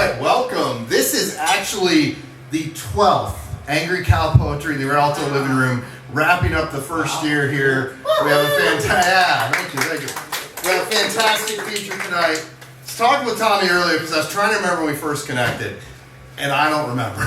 right, welcome. This is actually the 12th Angry Cow Poetry, the Rialto living room, wrapping up the first year here. We have a fantastic feature tonight. I was talking with Tommy earlier because I was trying to remember when we first connected, and I don't remember.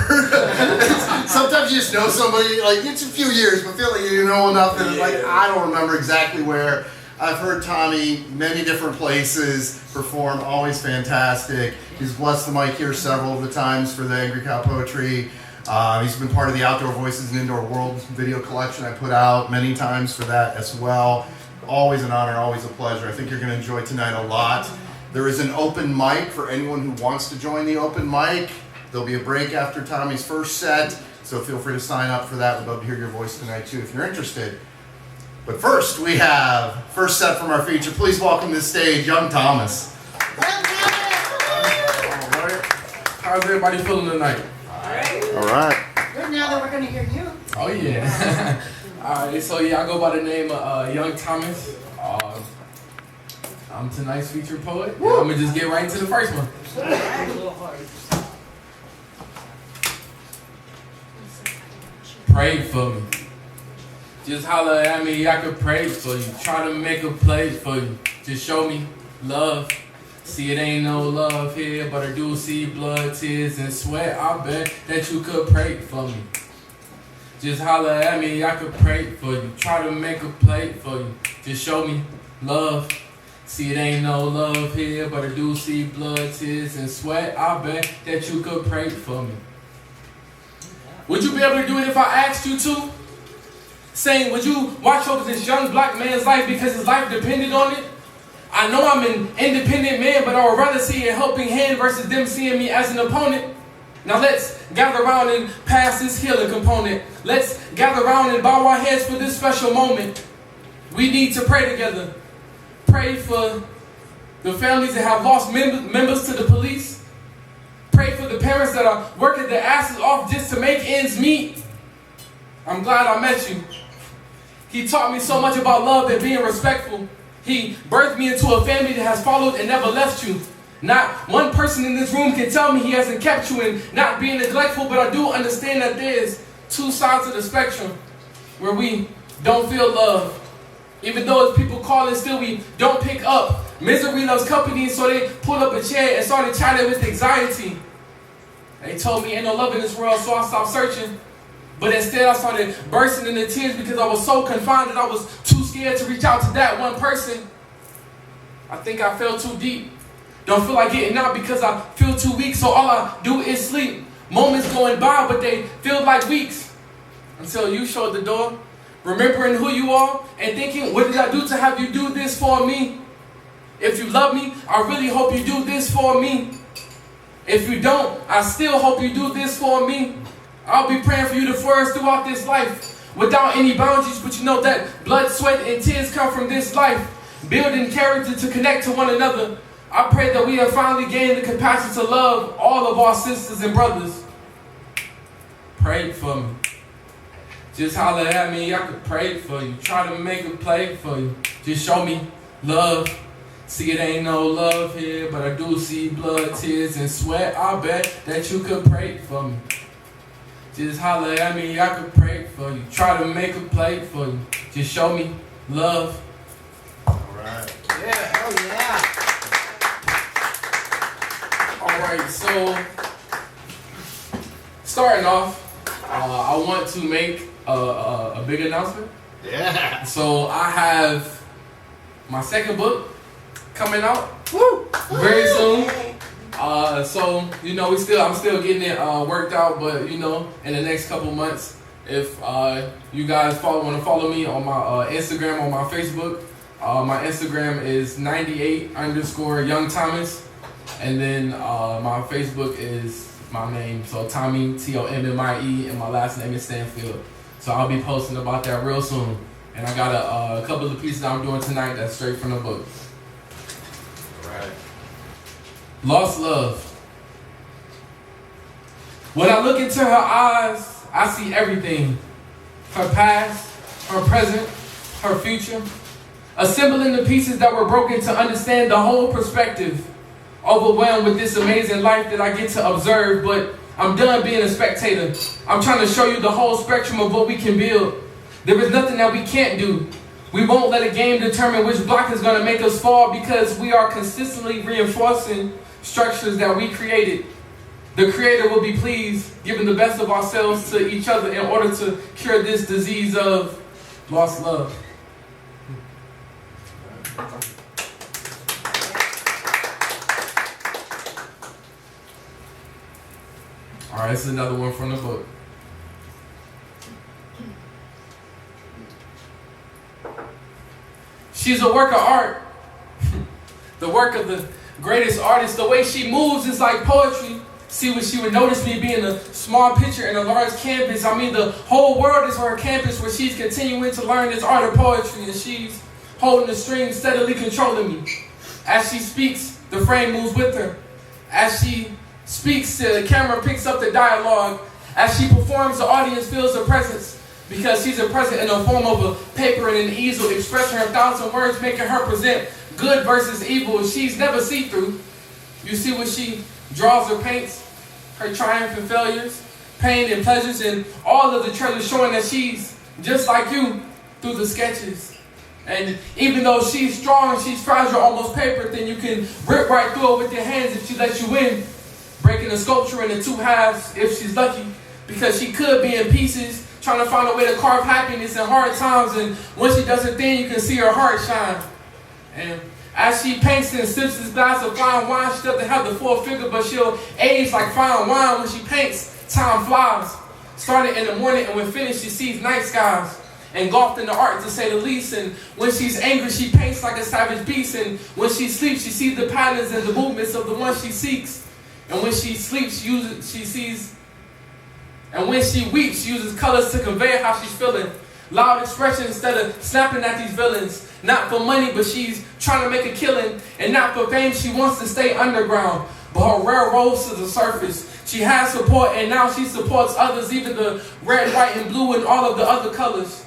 Sometimes you just know somebody, like it's a few years, but feel like you know enough that it's like I don't remember exactly where. I've heard Tommy many different places perform, always fantastic. He's blessed the mic here several of the times for the Angry Cow Poetry. He's been part of the Outdoor Voices and Indoor World video collection I put out many times for that as well. Always an honor, always a pleasure. I think you're going to enjoy tonight a lot. There is an open mic for anyone who wants to join the open mic. There'll be a break after Tommy's first set, so feel free to sign up for that. We'd love to hear your voice tonight too if you're interested. But first, we have first set from our feature. Please welcome to the stage, Young Thomas. All right. How's everybody feeling tonight? All right. Good, now that we're going to hear you. Oh, yeah. All right, so yeah, I go by the name of Young Thomas. I'm tonight's featured poet. I'm going to just get right into the first one. Pray for me. Just holler at me, I could pray for you. Try to make a play for you. Just show me love. See, it ain't no love here, but I do see blood, tears, and sweat. I bet that you could pray for me. Just holler at me, I could pray for you. Try to make a play for you. Just show me love. See, it ain't no love here, but I do see blood, tears, and sweat. I bet that you could pray for me. Would you be able to do it if I asked you to? Saying, would you watch over this young black man's life because his life depended on it? I know I'm an independent man, but I would rather see a helping hand versus them seeing me as an opponent. Now let's gather around and pass this healing component. Let's gather around and bow our heads for this special moment. We need to pray together. Pray for the families that have lost members to the police. Pray for the parents that are working their asses off just to make ends meet. I'm glad I met you. He taught me so much about love and being respectful. He birthed me into a family that has followed and never left you. Not one person in this room can tell me he hasn't kept you in not being neglectful, but I do understand that there's two sides of the spectrum where we don't feel love. Even though as people call it, still we don't pick up. Misery loves company, so they pulled up a chair and started chatting with anxiety. They told me ain't no love in this world, so I stopped searching. But instead I started bursting into tears because I was so confined that I was too scared to reach out to that one person. I think I fell too deep. Don't feel like getting out because I feel too weak, so all I do is sleep. Moments going by, but they feel like weeks. Until you showed the door, remembering who you are and thinking, what did I do to have you do this for me? If you love me, I really hope you do this for me. If you don't, I still hope you do this for me. I'll be praying for you to flourish throughout this life without any boundaries, but you know that blood, sweat, and tears come from this life. Building character to connect to one another. I pray that we have finally gained the capacity to love all of our sisters and brothers. Pray for me. Just holler at me, I could pray for you. Try to make a play for you. Just show me love. See, it ain't no love here, but I do see blood, tears, and sweat. I bet that you could pray for me. Just holler at me, I could pray for you. Try to make a play for you. Just show me love. All right. Yeah, hell yeah. All right, so starting off, I want to make a big announcement. Yeah. So I have my second book coming out very soon. So you know, I'm still getting it worked out, but you know, in the next couple months, if you guys want to follow me on my Instagram or my Facebook, my Instagram is 98_Young Thomas, and then my Facebook is my name, so Tommy Tommie, and my last name is Stanfield. So I'll be posting about that real soon, and I got a couple of pieces that I'm doing tonight that's straight from the book. Right. Lost love. When I look into her eyes, I see everything. Her past, her present, her future. Assembling the pieces that were broken to understand the whole perspective. overwhelmed with this amazing life that I get to observe, but I'm done being a spectator. I'm trying to show you the whole spectrum of what we can build. There is nothing that we can't do. We won't let a game determine which block is going to make us fall because we are consistently reinforcing structures that we created. The Creator will be pleased, giving the best of ourselves to each other in order to cure this disease of lost love. All right, this is another one from the book. She's a work of art, the work of the greatest artist. The way she moves is like poetry. See, what she would notice me being a small picture in a large canvas. I mean, the whole world is her canvas where she's continuing to learn this art of poetry, and she's holding the strings, steadily controlling me. As she speaks, the frame moves with her. As she speaks, the camera picks up the dialogue. As she performs, the audience feels her presence because she's a present in the form of a paper and an easel, expressing her 1,000 words, making her present good versus evil. She's never see-through. You see what she draws or paints, her triumph and failures, pain and pleasures, and all of the treasures, showing that she's just like you through the sketches. And even though she's strong, she's fragile, almost paper, then you can rip right through it with your hands if she lets you in, breaking the sculpture into two halves if she's lucky, because she could be in pieces, trying to find a way to carve happiness in hard times, and when she does her thing, you can see her heart shine. And as she paints and sips this glass of fine wine, she doesn't have the full figure, but she'll age like fine wine. When she paints, time flies. Starting in the morning, and when finished, she sees night skies, engulfed in the art, to say the least. And when she's angry, she paints like a savage beast. And when she sleeps, she sees the patterns and the movements of the one she seeks. And when she sleeps, she sees. And when she weeps, she uses colors to convey how she's feeling. Loud expression instead of snapping at these villains. Not for money, but she's trying to make a killing. And not for fame, she wants to stay underground. But her rare rose to the surface. She has support, and now she supports others, even the red, white, and blue, and all of the other colors.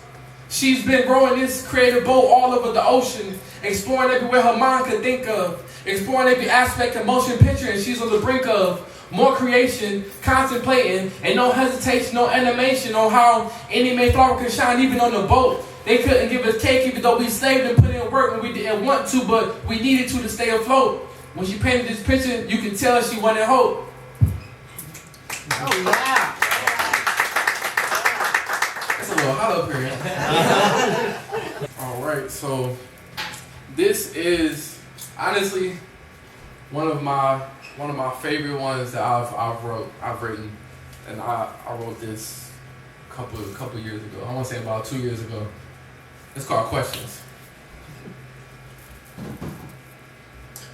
She's been growing this creative boat all over the ocean, exploring everywhere her mind could think of, exploring every aspect of motion picture, and she's on the brink of more creation, contemplating, and no hesitation, no animation on how any Mayflower can shine, even on the boat. They couldn't give us cake even though we slaved and put in work when we didn't want to, but we needed to stay afloat. When she painted this picture, you could tell she wanted hope. Oh, yeah. It's a little hot up here. All right, so this is honestly one of my favorite ones that I've written, and I wrote this a couple years ago. I want to say about 2 years ago. It's called Questions.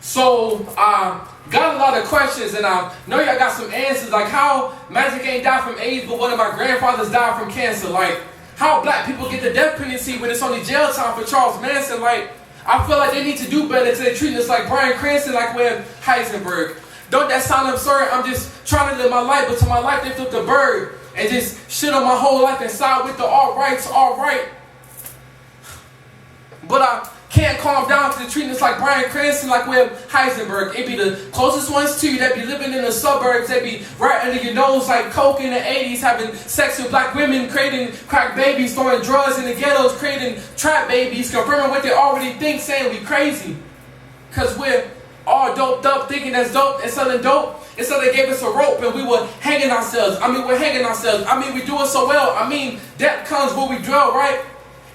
So I got a lot of questions, and I know y'all got some answers, like how Magic ain't died from AIDS, but one of my grandfathers died from cancer. Like how black people get the death penalty when it's only jail time for Charles Manson. Like I feel like they need to do better because they're treating us like Brian Cranston, like we're Heisenberg. Don't that sound absurd? I'm just trying to live my life, but to my life they flipped a bird and just shit on my whole life and side with the all rights, all right. But I can't calm down because they're treating us like Brian Cranston, like we're Heisenberg. It be the closest ones to you that be living in the suburbs. They be right under your nose like coke in the 80s, having sex with black women, creating crack babies, throwing drugs in the ghettos, creating trap babies, confirming what they already think, saying we crazy. Because we're all doped up, thinking that's dope and selling dope. And so they gave us a rope and we were hanging ourselves. we're hanging ourselves. we do it so well. Death comes where we dwell, right?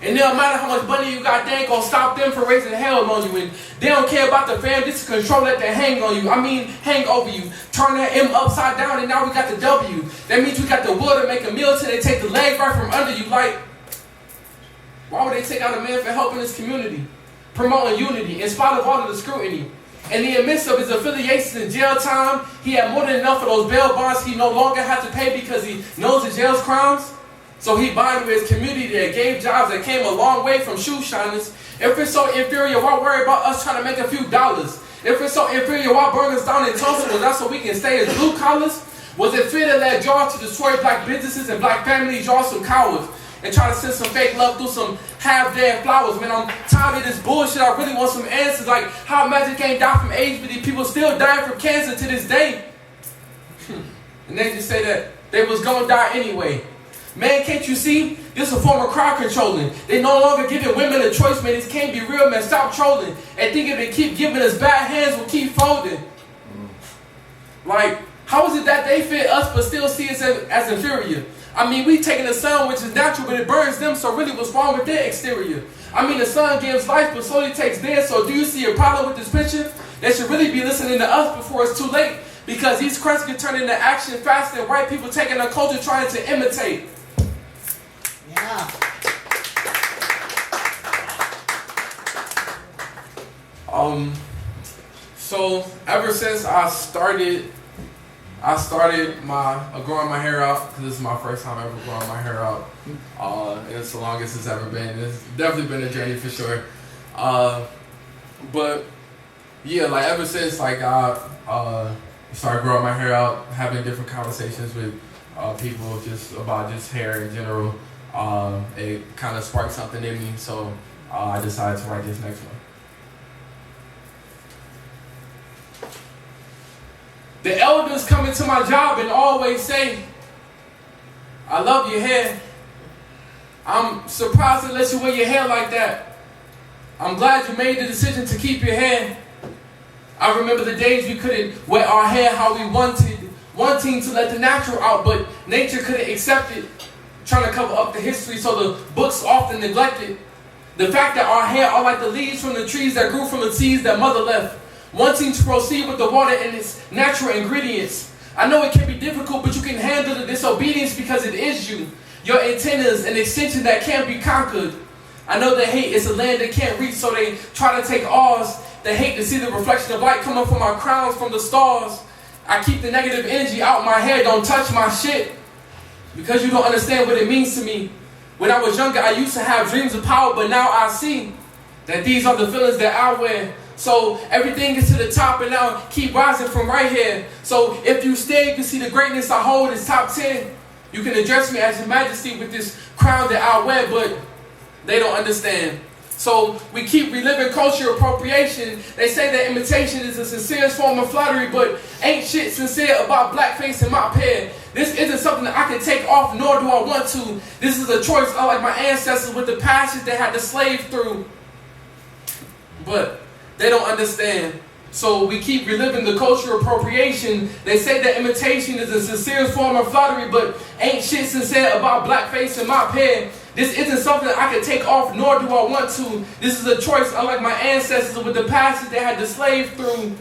And it don't matter how much money you got, they ain't gonna stop them from raising hell on you. And they don't care about the fam, this is control that they hang on you. Hang over you. Turn that M upside down and now we got the W. That means we got the will to make a meal till they take the leg right from under you. Like, why would they take out a man for helping his community? Promoting unity in spite of all of the scrutiny. And in the midst of his affiliations in jail time, he had more than enough of those bail bonds he no longer had to pay because he knows the jail's crimes. So he bonded with his community that gave jobs that came a long way from shoe shiners. If it's so inferior, why worry about us trying to make a few dollars? If it's so inferior, why burn us down in Tulsa? Was that so we can stay as blue collars? Was it fear that led y'all to destroy black businesses and black families? Y'all some cowards. and try to send some fake love through some half-dead flowers. Man, I'm tired of this bullshit. I really want some answers. Like, how Magic ain't die from AIDS, but these people still dying from cancer to this day. And they just say that they was gonna die anyway. Man, can't you see? This is a form of crowd controlling. They no longer giving women a choice, man. This can't be real, man. Stop trolling. And think if they keep giving us bad hands, we'll keep folding. Like, how is it that they fit us but still see us as inferior? I mean, we taking the sun, which is natural, but it burns them, so really what's wrong with their exterior? I mean, the sun gives life, but slowly takes theirs, so do you see a problem with this picture? They should really be listening to us before it's too late, because these questions can turn into action faster than white people taking our culture trying to imitate. Yeah. So ever since I started growing my hair out, because this is my first time ever growing my hair out. And it's the longest it's ever been. It's definitely been a journey for sure. But yeah, like ever since like I started growing my hair out, having different conversations with people just about just hair in general, it kind of sparked something in me. So I decided to write this next one. The elders come into my job and always say, I love your hair. I'm surprised they let you wear your hair like that. I'm glad you made the decision to keep your hair. I remember the days we couldn't wear our hair how we wanting to let the natural out, but nature couldn't accept it, trying to cover up the history, so the books often neglected. The fact that our hair are like the leaves from the trees that grew from the seeds that mother left, wanting to proceed with the water and its natural ingredients. I know it can be difficult, but you can handle the disobedience because it is you. Your antenna is an extension that can't be conquered. I know that hate is a land they can't reach, so they try to take ours. They hate to see the reflection of light coming from our crowns from the stars. I keep the negative energy out my hair, don't touch my shit, because you don't understand what it means to me. When I was younger, I used to have dreams of power, but now I see that these are the feelings that I wear. So everything is to the top and now keep rising from right here. So if you stay, you can see the greatness I hold is top 10. You can address me as your majesty with this crown that I wear, but they don't understand. So we keep reliving culture appropriation. They say that imitation is the sincerest form of flattery, but ain't shit sincere about blackface in my pair. This isn't something that I can take off, nor do I want to. This is a choice unlike my ancestors with the passions they had to slave through. But they don't understand. So we keep reliving the cultural appropriation. They say that imitation is the sincerest form of flattery, but ain't shit sincere about blackface in my pair. This isn't something that I can take off, nor do I want to. This is a choice unlike my ancestors with the passions they had to slave through.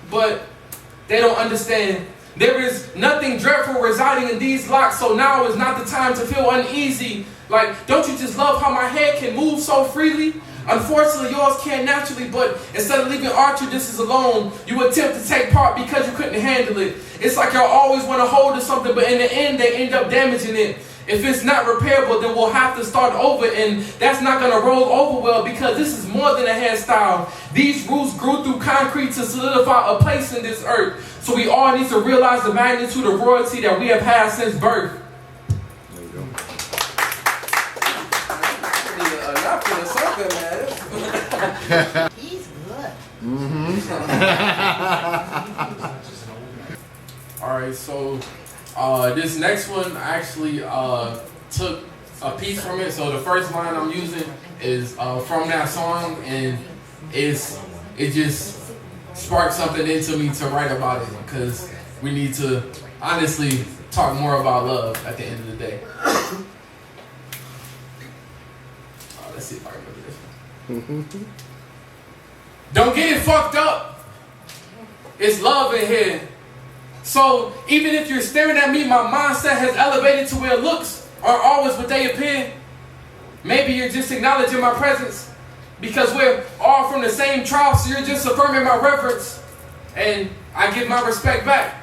But they don't understand. There is nothing dreadful residing in these locks, so now is not the time to feel uneasy. Like, don't you just love how my hair can move so freely? Unfortunately, yours can't naturally, but instead of leaving our traditions alone, you attempt to take part because you couldn't handle it. It's like y'all always want to hold to something, but in the end, they end up damaging it. If it's not repairable, then we'll have to start over, and that's not going to roll over well, because this is more than a hairstyle. These roots grew through concrete to solidify a place in this earth. So we all need to realize the magnitude of royalty that we have had since birth. There you go. Not feeling so good, man. He's good. Alright, so this next one actually took a piece from it. So the first line I'm using is from that song, and it just sparked something into me to write about it, because we need to honestly talk more about love at the end of the day. Let's see if I can go to this one. Don't get it fucked up. It's love in here. So even if you're staring at me, my mindset has elevated to where looks are always what they appear. Maybe you're just acknowledging my presence because we're all from the same tribe, so you're just affirming my reverence. And I give my respect back.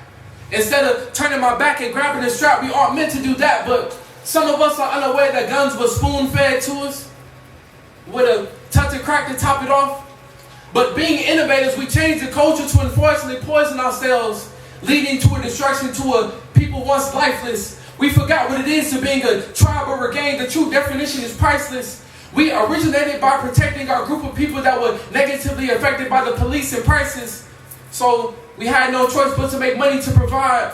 Instead of turning my back and grabbing the strap, we aren't meant to do that, but some of us are unaware that guns were spoon-fed to us with a touch of crack to top it off. But being innovators, we change the culture to unfortunately poison ourselves, leading to a destruction to a people once lifeless. We forgot what it is to being a tribe or a gang. The true definition is priceless. We originated by protecting our group of people that were negatively affected by the police and prices. So we had no choice but to make money to provide.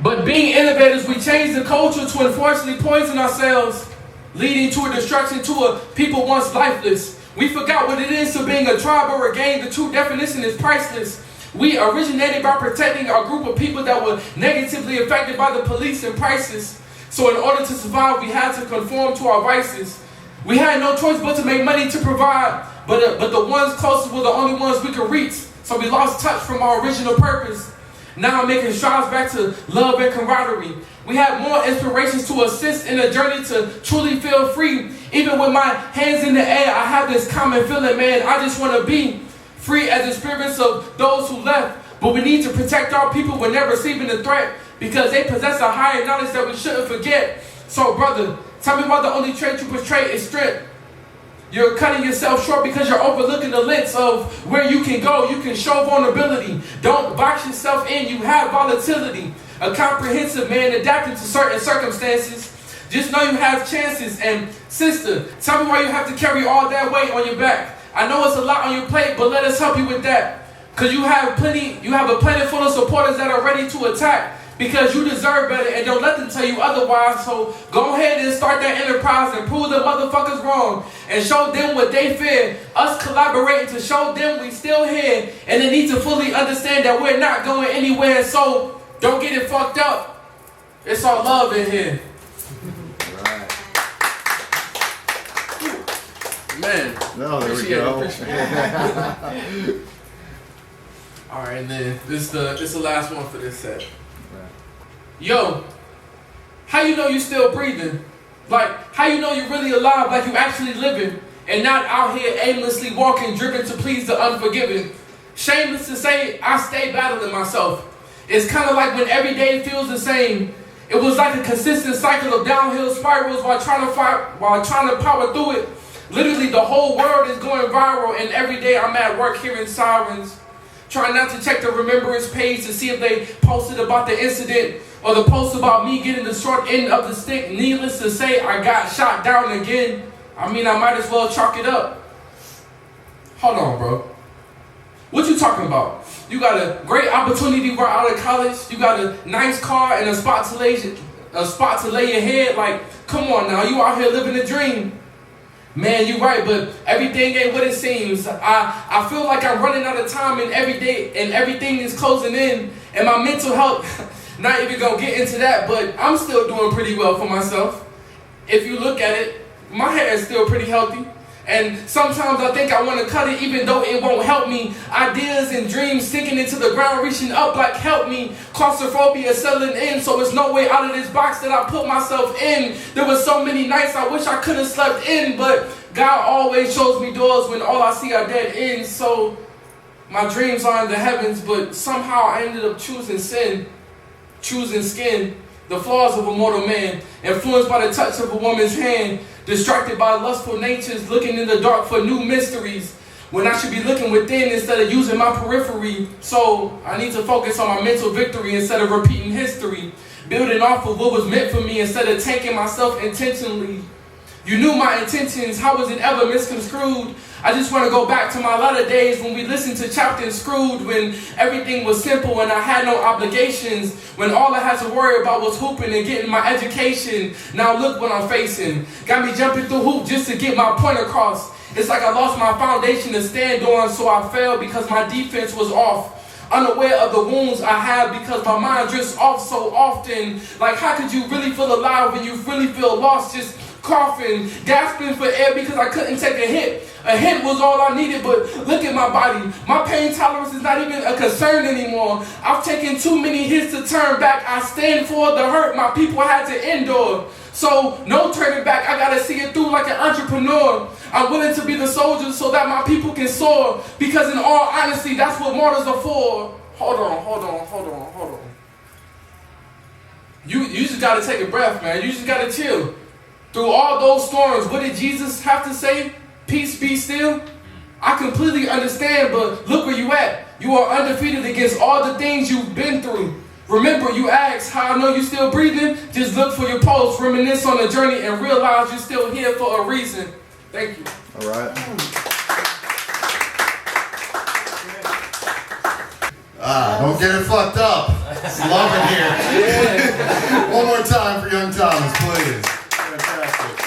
But being innovators, we changed the culture to unfortunately poison ourselves, leading to a destruction to a people once lifeless. We forgot what it is to being a tribe or a gang. The true definition is priceless. We originated by protecting our group of people that were negatively affected by the police and prices. So in order to survive, we had to conform to our vices. We had no choice but to make money to provide, but the ones closest were the only ones we could reach. So we lost touch from our original purpose. Now I'm making strides back to love and camaraderie. We have more inspirations to assist in a journey to truly feel free. Even with my hands in the air, I have this common feeling, man. I just want to be free as the spirits of those who left. But we need to protect our people when they're receiving a threat, because they possess a higher knowledge that we shouldn't forget. So brother, tell me why the only trait you portray is strength. You're cutting yourself short because you're overlooking the lengths of where you can go. You can show vulnerability. Don't box yourself in. You have volatility. A comprehensive man adapting to certain circumstances. Just know you have chances. And sister, tell me why you have to carry all that weight on your back. I know it's a lot on your plate, but let us help you with that. Because you have a planet full of supporters that are ready to attack. Because you deserve better, and don't let them tell you otherwise. So go ahead and start that enterprise and prove the motherfuckers wrong. And show them what they fear. Us collaborating to show them we still here. And they need to fully understand that we're not going anywhere. So don't get it fucked up. It's all love in here. Right. Man. No, there we go. Alright, and then this the last one for this set. Yo, how you know you still breathing? Like, how you know you're really alive, like you actually living, and not out here aimlessly walking, driven to please the unforgiving? Shameless to say, I stay battling myself. It's kind of like when every day feels the same. It was like a consistent cycle of downhill spirals while trying to power through it. Literally, the whole world is going viral, and every day I'm at work hearing sirens. Trying not to check the remembrance page to see if they posted about the incident or the post about me getting the short end of the stick. Needless to say, I got shot down again. I mean, I might as well chalk it up. Hold on, bro. What you talking about? You got a great opportunity right out of college. You got a nice car and a spot to lay your head. Like, come on now, you out here living a dream. Man, you're right, but everything ain't what it seems. I feel like I'm running out of time, and everything is closing in. And my mental health, not even gonna get into that, but I'm still doing pretty well for myself. If you look at it, my hair is still pretty healthy. And sometimes I think I want to cut it even though it won't help me. Ideas and dreams sinking into the ground, reaching up like help me. Claustrophobia settling in, so it's no way out of this box that I put myself in. There were so many nights I wish I could have slept in, but God always shows me doors when all I see are dead ends. So my dreams are in the heavens, but somehow I ended up choosing sin, choosing skin. The flaws of a mortal man, influenced by the touch of a woman's hand, distracted by lustful natures, looking in the dark for new mysteries, when I should be looking within instead of using my periphery. So I need to focus on my mental victory instead of repeating history, building off of what was meant for me instead of tanking myself intentionally. You knew my intentions, how was it ever misconstrued? I just want to go back to my latter days when we listened to Chopped and Screwed, when everything was simple and I had no obligations, when all I had to worry about was hooping and getting my education. Now look what I'm facing. Got me jumping through hoop just to get my point across. It's like I lost my foundation to stand on, so I fell because my defense was off. Unaware of the wounds I have because my mind drifts off so often. Like, how could you really feel alive when you really feel lost? Just coughing, gasping for air because I couldn't take a hit. A hit was all I needed, but look at my body. My pain tolerance is not even a concern anymore. I've taken too many hits to turn back. I stand for the hurt my people had to endure. So no turning back. I gotta see it through like an entrepreneur. I'm willing to be the soldier so that my people can soar. Because in all honesty, that's what martyrs are for. Hold on. You just gotta take a breath, man. You just gotta chill. Through all those storms, what did Jesus have to say? Peace, be still. I completely understand, but look where you at. You are undefeated against all the things you've been through. Remember, you asked how I know you still breathing? Just look for your pulse, reminisce on the journey, and realize you're still here for a reason. Thank you. All right. Don't get it fucked up. It's love in here. One more time for young Thomas, please. Fantastic.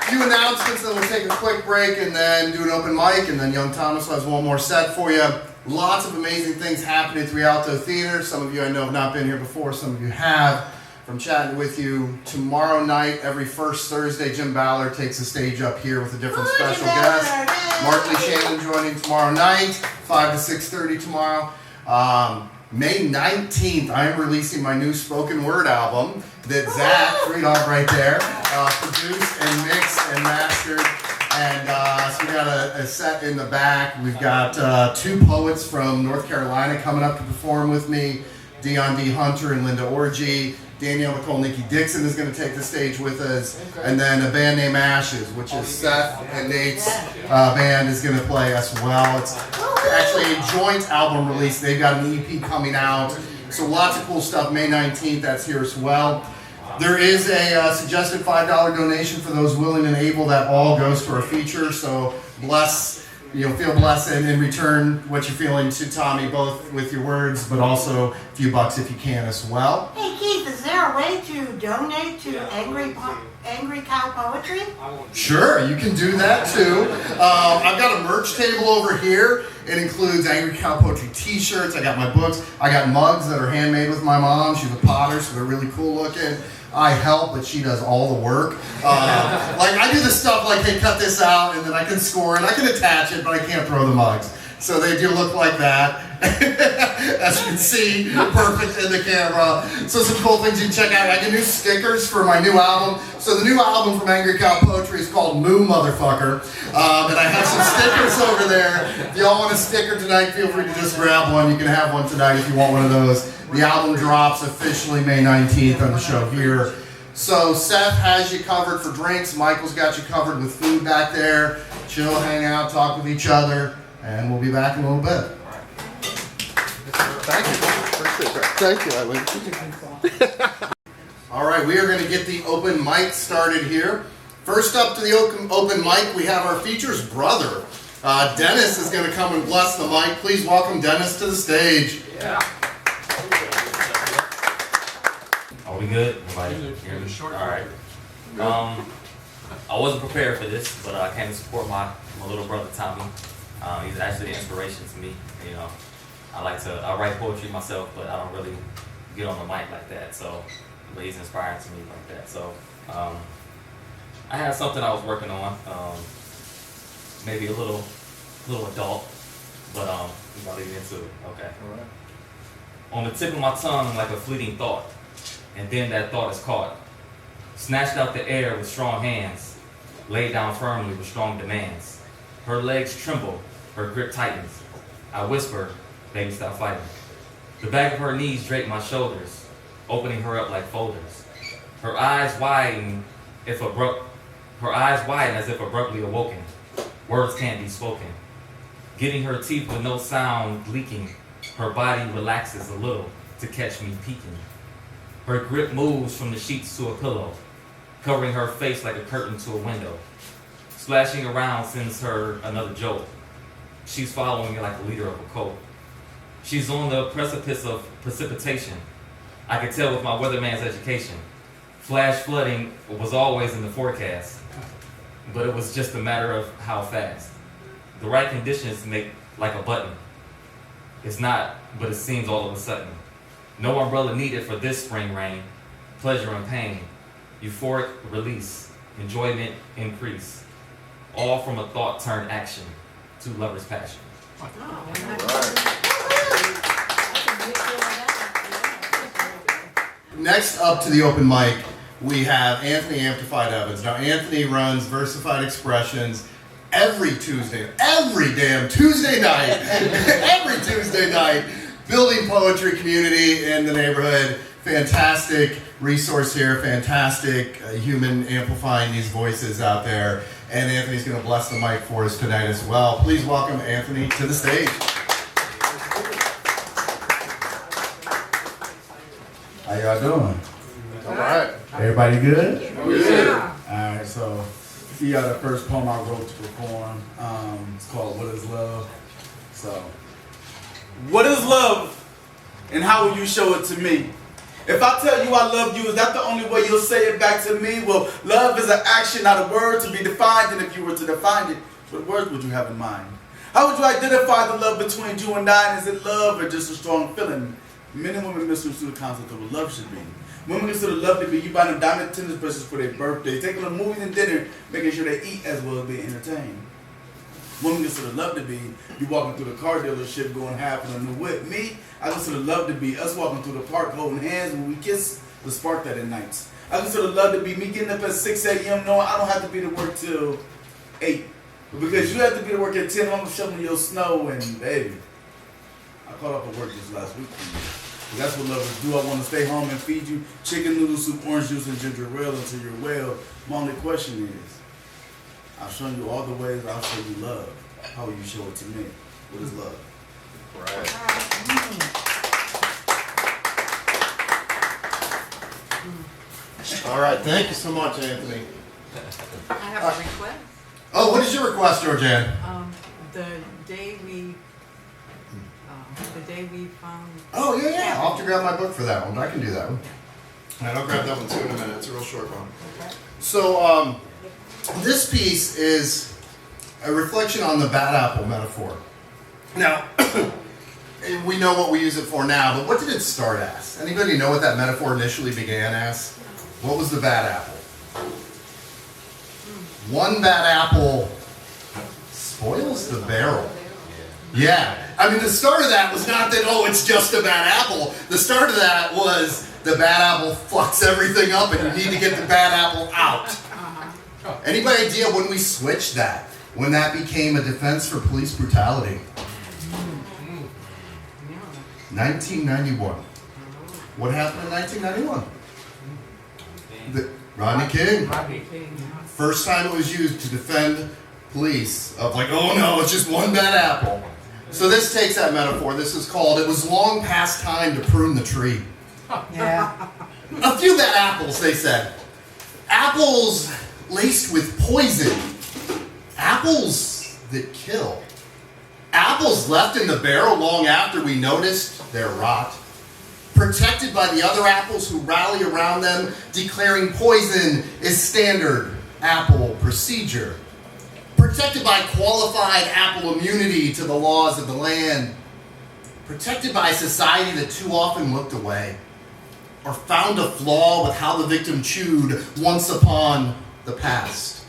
A few announcements, then we'll take a quick break and then do an open mic, and then young Thomas has one more set for you. Lots of amazing things happening at the Rialto Theater. Some of you I know have not been here before, some of you have. From chatting with you tomorrow night, every first Thursday, Jim Ballard takes the stage up here with a different special guest. Markley Shannon joining tomorrow night, 5 to 6:30 tomorrow. May 19th, I am releasing my new spoken word album that Zach, read off right there, produced and mixed and mastered. And so we got a set in the back. We've got 2 poets from North Carolina coming up to perform with me, Dion D. Hunter and Linda Orgy. Danielle Nicole Nikki Dixon is going to take the stage with us. And then a band named Ashes, which is Seth and Nate's band, is going to play as well. It's actually a joint album release. They've got an EP coming out. So lots of cool stuff. May 19th, that's here as well. There is a suggested $5 donation for those willing and able. That all goes to our feature. So feel blessed and in return what you're feeling to Tommy, both with your words, but also a few bucks if you can as well. Hey Keith, is there a way to donate to Angry Cow Poetry? Sure, you can do that too. I've got a merch table over here. It includes Angry Cow Poetry t-shirts. I got my books. I got mugs that are handmade with my mom. She's a potter, so they're really cool looking. I help, but she does all the work. I do the stuff like, hey, cut this out, and then I can score it. I can attach it, but I can't throw the mugs. So they do look like that. As you can see, perfect in the camera. So some cool things you can check out. I get new stickers for my new album. So the new album from Angry Cow Poetry is called Moo Motherfucker. And I have some stickers over there. If y'all want a sticker tonight, feel free to just grab one. You can have one tonight if you want one of those. The album drops officially May 19th on the show here. So Seth has you covered for drinks. Michael's got you covered with food back there. Chill, hang out, talk with each other. And we'll be back in a little bit. Thank you. Appreciate that. Thank you, Eileen. All right, we are going to get the open mic started here. First up to the open mic, we have our feature's brother. Dennis is going to come and bless the mic. Please welcome Dennis to the stage. Yeah. Are we good? Everybody hear me? All right. I wasn't prepared for this, but I came to support my little brother Tommy. He's actually an inspiration to me. You know, I write poetry myself, but I don't really get on the mic like that. So, but he's inspiring to me like that. So, I had something I was working on, maybe a little adult, but we're gonna lead into it. Okay. All right. On the tip of my tongue, like a fleeting thought, and then that thought is caught, snatched out the air with strong hands, laid down firmly with strong demands. Her legs tremble, her grip tightens. I whisper, baby, stop fighting. The back of her knees drape my shoulders, opening her up like folders. Her eyes widen as if abruptly awoken. Words can't be spoken. Getting her teeth with no sound leaking, her body relaxes a little to catch me peeking. Her grip moves from the sheets to a pillow, covering her face like a curtain to a window. Splashing around sends her another jolt. She's following me like a leader of a cult. She's on the precipice of precipitation. I could tell with my weatherman's education. Flash flooding was always in the forecast, but it was just a matter of how fast. The right conditions make like a button. It's not, but it seems all of a sudden. No umbrella needed for this spring rain. Pleasure and pain, euphoric release, enjoyment increase. All from a thought turned action to lover's passion. Next up to the open mic, we have Anthony Amptified Evans. Now, Anthony runs Versified Expressions every damn Tuesday night, every Tuesday night, building poetry community in the neighborhood. Fantastic resource here, fantastic human amplifying these voices out there. And Anthony's going to bless the mic for us tonight as well. Please welcome Anthony to the stage. How y'all doing? All right. Everybody good? Yeah. Alright, so see y'all the first poem I wrote to perform. It's called What Is Love? So What is love, and how will you show it to me? If I tell you I love you, is that the only way you'll say it back to me? Well, love is an action, not a word to be defined, and if you were to define it, what words would you have in mind? How would you identify the love between you and I? Is it love or just a strong feeling? Many women misconstrue the concept of what love should be. Women consider love to be you buying them diamond tennis bracelets for their birthday, taking them movies and dinner, making sure they eat as well as being entertained. Women consider love to be you walking through the car dealership going half on a new whip. Me, I consider love to be us walking through the park holding hands when we kiss to spark that at nights. I consider love to be me getting up at 6 a.m. knowing I don't have to be to work till 8. But because you have to be to work at 10, I'm shoveling your snow and baby. I caught up at work this last week. But that's what lovers do. I want to stay home and feed you chicken noodle soup, orange juice, and ginger ale until you're well. My only question is, I've shown you all the ways I'll show you love. How will you show it to me? What is love? All right, thank you so much, Anthony. I have a request. Oh, what is your request, Georgianne? The day we found. Oh, yeah. I'll have to grab my book for that one. I can do that one. All right, I'll grab that one too in a minute. It's a real short one. So, this piece is a reflection on the bad apple metaphor. Now, we know what we use it for now, but what did it start as? Anybody know what that metaphor initially began as? What was the bad apple? One bad apple spoils the barrel. Yeah. I mean, the start of that was not that, oh, it's just a bad apple. The start of that was the bad apple fucks everything up and you need to get the bad apple out. Anybody idea when we switched that? When that became a defense for police brutality? 1991. What happened in 1991? Rodney King. First time it was used to defend police of like, oh no, it's just one bad apple. So this takes that metaphor. This is called, it was long past time to prune the tree. Yeah. A few bad apples, they said. Apples laced with poison. Apples that kill. Apples left in the barrel long after we noticed their rot. Protected by the other apples who rally around them, declaring poison is standard apple procedure. Protected by qualified apple immunity to the laws of the land. Protected by a society that too often looked away. Or found a flaw with how the victim chewed once upon the past.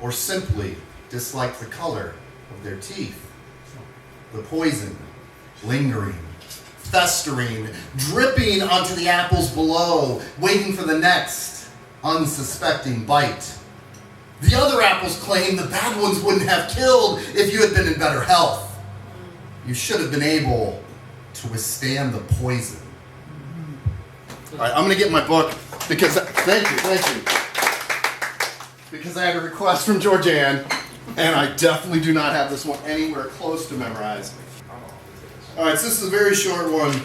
Or simply disliked the color of their teeth. The poison lingering, festering, dripping onto the apples below, waiting for the next unsuspecting bite. The other apples claim the bad ones wouldn't have killed if you had been in better health. You should have been able to withstand the poison. All right, I'm going to get my book because, thank you. Because I had a request from Georgianne, and I definitely do not have this one anywhere close to memorized. All right, so this is a very short one.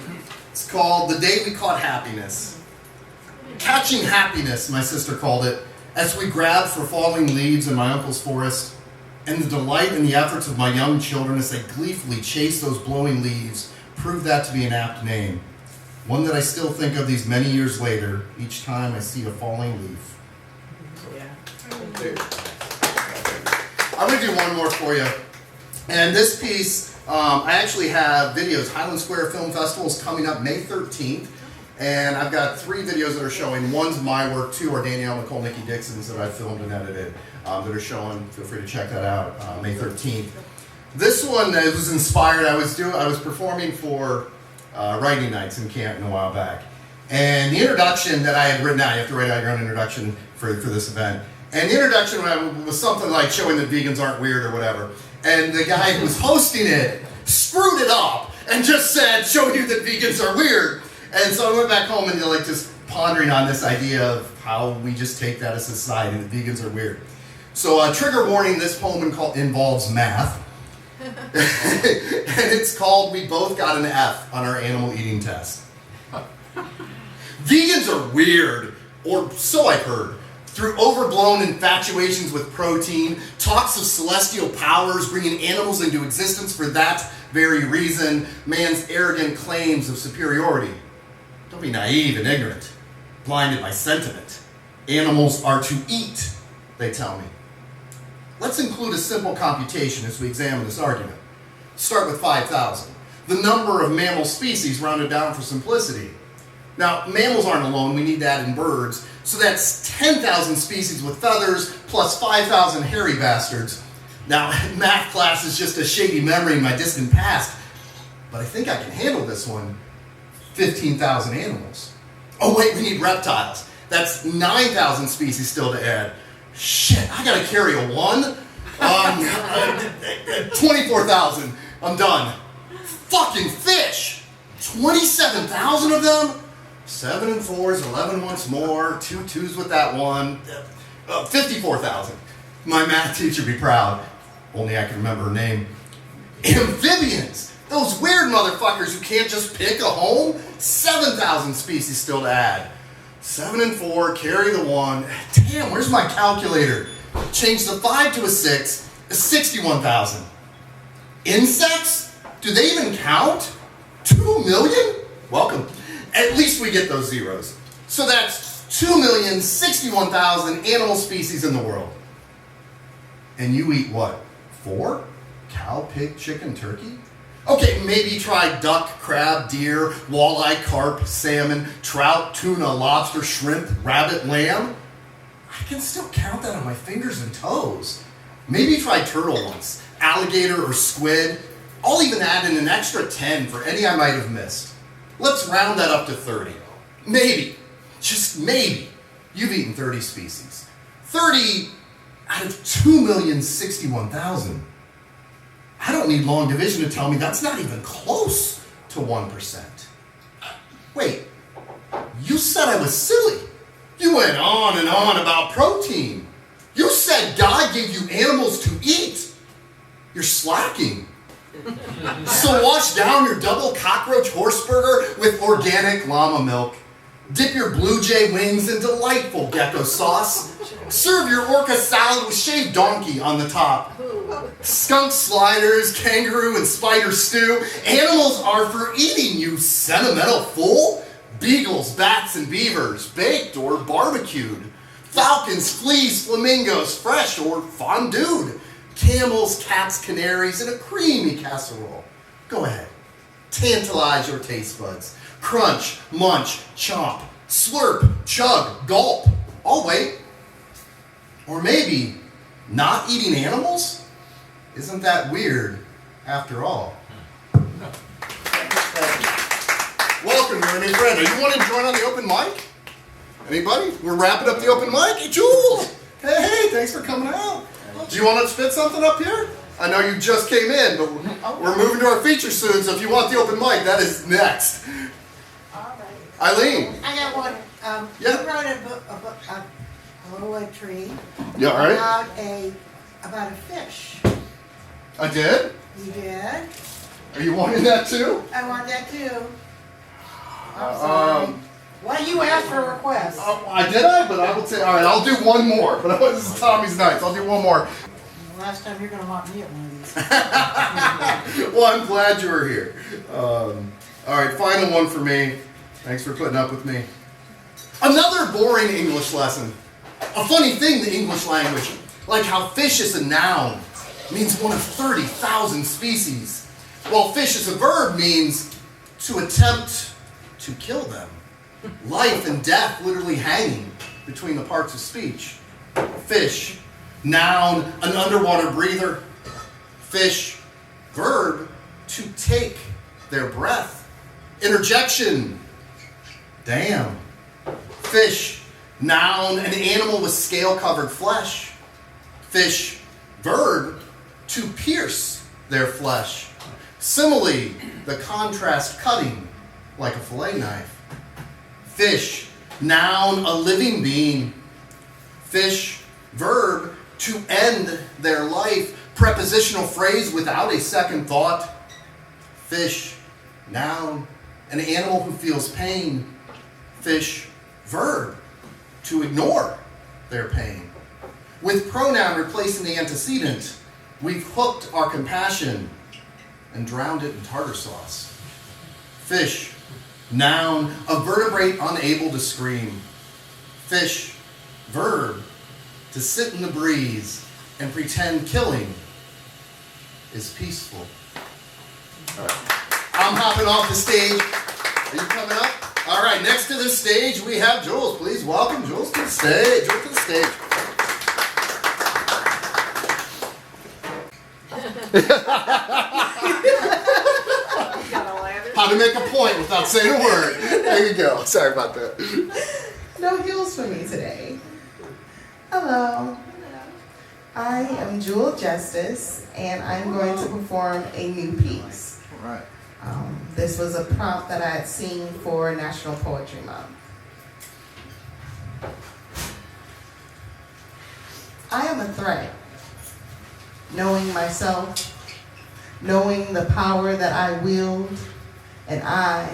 It's called The Day We Caught Happiness. Catching happiness, my sister called it, as we grabbed for falling leaves in my uncle's forest, and the delight in the efforts of my young children as they gleefully chased those blowing leaves proved that to be an apt name. One that I still think of these many years later, each time I see a falling leaf. I'm going to do one more for you. And this piece, I actually have videos. Highland Square Film Festival is coming up May 13th. And I've got 3 videos that are showing. One's my work, 2 are Danielle, Nicole, Nikki Dixon's that I filmed and edited that are showing. Feel free to check that out, May 13th. This one was inspired. I was performing for writing nights in Canton a while back. And the introduction that I had written out, you have to write out your own introduction for this event. And the introduction was something like showing that vegans aren't weird or whatever. And the guy who was hosting it screwed it up and just said, showing you that vegans are weird. And so I went back home and just pondering on this idea of how we just take that as society, that vegans are weird. So trigger warning, this poem involves math. And it's called We Both Got an F on our animal eating test. Vegans are weird, or so I've heard. Through overblown infatuations with protein, talks of celestial powers bringing animals into existence for that very reason, man's arrogant claims of superiority. Don't be naive and ignorant, blinded by sentiment. Animals are to eat, they tell me. Let's include a simple computation as we examine this argument. Start with 5,000, the number of mammal species rounded down for simplicity. Now, mammals aren't alone, we need to add in birds, so that's 10,000 species with feathers plus 5,000 hairy bastards. Now, math class is just a shady memory in my distant past, but I think I can handle this one. 15,000 animals. Oh wait, we need reptiles. That's 9,000 species still to add. Shit, I gotta carry a 1. 24,000. I'm done. Fucking fish! 27,000 of them? 7 and 4s, 11 once more, 2 2s with that one. 54,000. My math teacher would be proud. Only I can remember her name. Amphibians! Those weird motherfuckers who can't just pick a home? 7,000 species still to add. 7 and 4, carry the 1. Damn, where's my calculator? Change the 5 to a 6, 61,000. Insects? Do they even count? 2 million? Welcome. At least we get those zeros. So that's 2,061,000 animal species in the world. And you eat what? 4? Cow, pig, chicken, turkey? Okay, maybe try duck, crab, deer, walleye, carp, salmon, trout, tuna, lobster, shrimp, rabbit, lamb. I can still count that on my fingers and toes. Maybe try turtle once, alligator or squid. I'll even add in an extra 10 for any I might have missed. Let's round that up to 30. Maybe, just maybe, you've eaten 30 species. 30 out of 2,061,000. I don't need long division to tell me that's not even close to 1%. Wait, you said I was silly. You went on and on about protein. You said God gave you animals to eat. You're slacking. So wash down your double cockroach horse burger with organic llama milk. Dip your blue jay wings in delightful gecko sauce. Serve your orca salad with shaved donkey on the top. Skunk sliders, kangaroo and spider stew. Animals are for eating, you sentimental fool. Beagles, bats, and beavers, baked or barbecued. Falcons, fleas, flamingos, fresh or fondued. Camels, cats, canaries, and a creamy casserole. Go ahead. Tantalize your taste buds. Crunch, munch, chomp, slurp, chug, gulp. I'll wait. Or maybe not eating animals? Isn't that weird after all? Welcome, you're a new friend. Are you wanting to join on the open mic? Anybody? We're wrapping up the open mic. Hey, Jules! Hey, thanks for coming out. Do you want to spit something up here? I know you just came in, but we're moving to our feature soon, so if you want the open mic, that is next. All right. Eileen. I got one. Yeah. You wrote a poetry Yeah, all right. about a fish. I did? You did? Are you wanting that too? I want that too. I'm sorry. Why you asked for a request? But I will say, all right, I'll do one more. But this is Tommy's night, so I'll do one more. Last time you're going to want me at one of these. Well, I'm glad you were here. All right, final one for me. Thanks for putting up with me. Another boring English lesson. A funny thing, the English language. Like how fish is a noun means one of 30,000 species, while fish as a verb means to attempt to kill them. Life and death literally hanging between the parts of speech. Fish, noun, an underwater breather. Fish, verb, to take their breath. Interjection, damn. Fish, noun, an animal with scale-covered flesh. Fish, verb, to pierce their flesh. Simile, the contrast cutting like a fillet knife. Fish, noun, a living being. Fish, verb, to end their life. Prepositional phrase without a second thought. Fish, noun, an animal who feels pain. Fish, verb, to ignore their pain. With pronoun replacing the antecedent, we've hooked our compassion and drowned it in tartar sauce. Fish, noun, a vertebrate unable to scream. Fish, verb, to sit in the breeze and pretend killing is peaceful. All right. I'm hopping off the stage. Are you coming up? All right, next to the stage we have Jules. Please welcome Jules to the stage. Jules to the stage. How to make a point without saying a word. There you go. Sorry about that. No heels for me today. Hello. I am Jewel Justice, and I'm going to perform a new piece. All right. This was a prompt that I had seen for National Poetry Month. I am a threat. Knowing myself, knowing the power that I wield, and I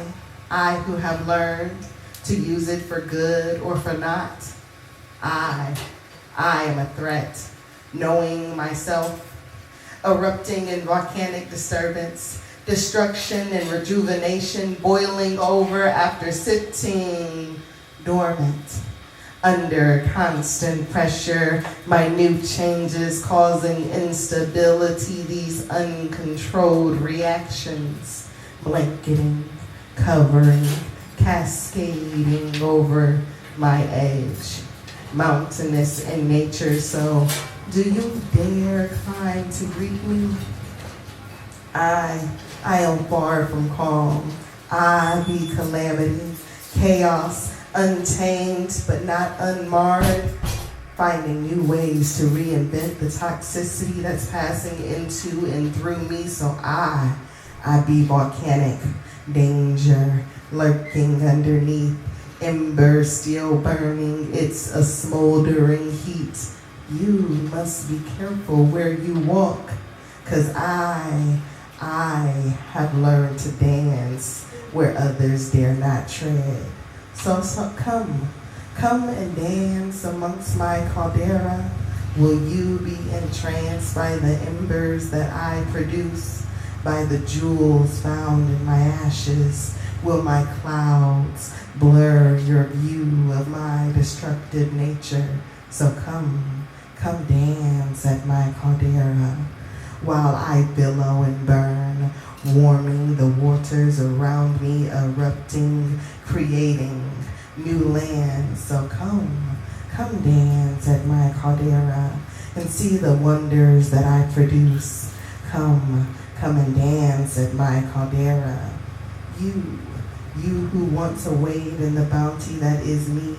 who have learned to use it for good or for not, I am a threat. Knowing myself, erupting in volcanic disturbance, destruction and rejuvenation, boiling over after sitting dormant. Under constant pressure, minute changes causing instability, these uncontrolled reactions, blanketing, covering, cascading over my edge. Mountainous in nature, so do you dare climb to greet me? I am far from calm. I be calamity, chaos, untamed but not unmarred, finding new ways to reinvent the toxicity that's passing into and through me. So I be volcanic, danger lurking underneath, embers still burning. It's a smoldering heat. You must be careful where you walk, 'cause I have learned to dance where others dare not tread. So come and dance amongst my caldera. Will you be entranced by the embers that I produce, by the jewels found in my ashes? Will my clouds blur your view of my destructive nature? So come dance at my caldera, while I billow and burn, warming the waters around me, erupting, creating new land. So come dance at my caldera and see the wonders that I produce. Come and dance at my caldera. You who once wade in the bounty that is me,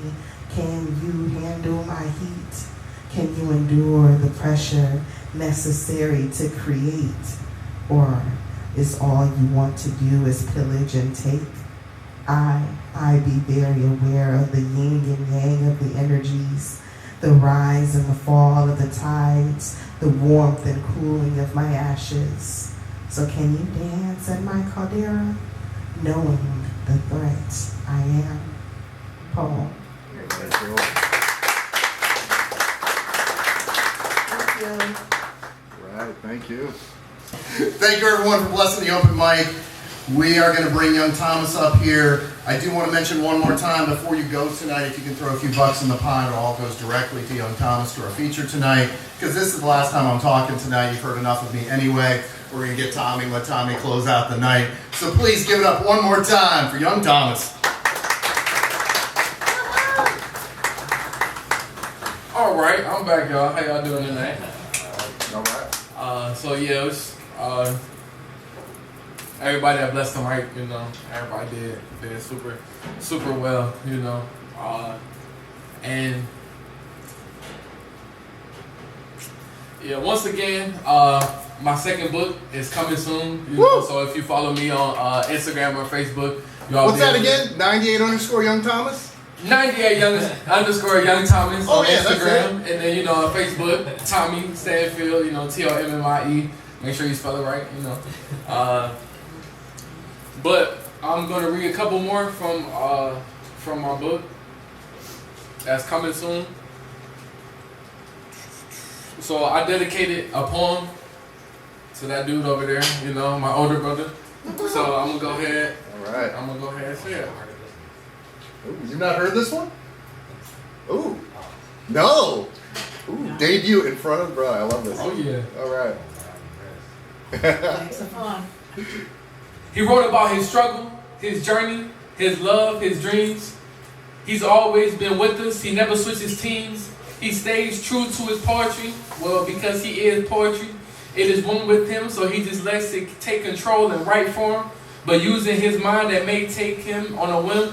can you handle my heat? Can you endure the pressure necessary to create? Or is all you want to do is pillage and take? I be very aware of the yin and yang of the energies, the rise and the fall of the tides, the warmth and cooling of my ashes. So can you dance at my caldera, knowing the threat I am? Poem. Thank you. Right, thank you. Thank you everyone for blessing the open mic. We are going to bring young Thomas up here. I do want to mention one more time before you go tonight, if you can throw a few bucks in the pot, it all goes directly to young Thomas, to our feature tonight, because this is the last time I'm talking tonight. You've heard enough of me anyway. We're going to get Tommy, let Tommy close out the night. So please give it up one more time for young Thomas. All right, I'm back, y'all. How y'all doing tonight? All right. So yeah, it was, everybody that blessed the mic, you know, everybody did super well, you know, and yeah, once again, my second book is coming soon, you know, so if you follow me on Instagram or Facebook, y'all. What's that again? 98_ young Thomas? 98 _young Thomas on yeah, Instagram, and then, you know, on Facebook, Tommy Stanfield, you know, TOMMIE. Make sure you spell it right, you know. But I'm gonna read a couple more from my book that's coming soon. So I dedicated a poem to that dude over there, you know, my older brother. So I'm gonna go ahead. All right. I'm gonna go ahead and say it. Ooh, you've not heard this one? Ooh. No. Ooh, debut in front of bro. I love this. Oh yeah. All right. Thanks for fun. He wrote about his struggle, his journey, his love, his dreams. He's always been with us. He never switches teams. He stays true to his poetry. Well, because he is poetry, it is one with him, so he just lets it take control and write for him, but using his mind that may take him on a whim.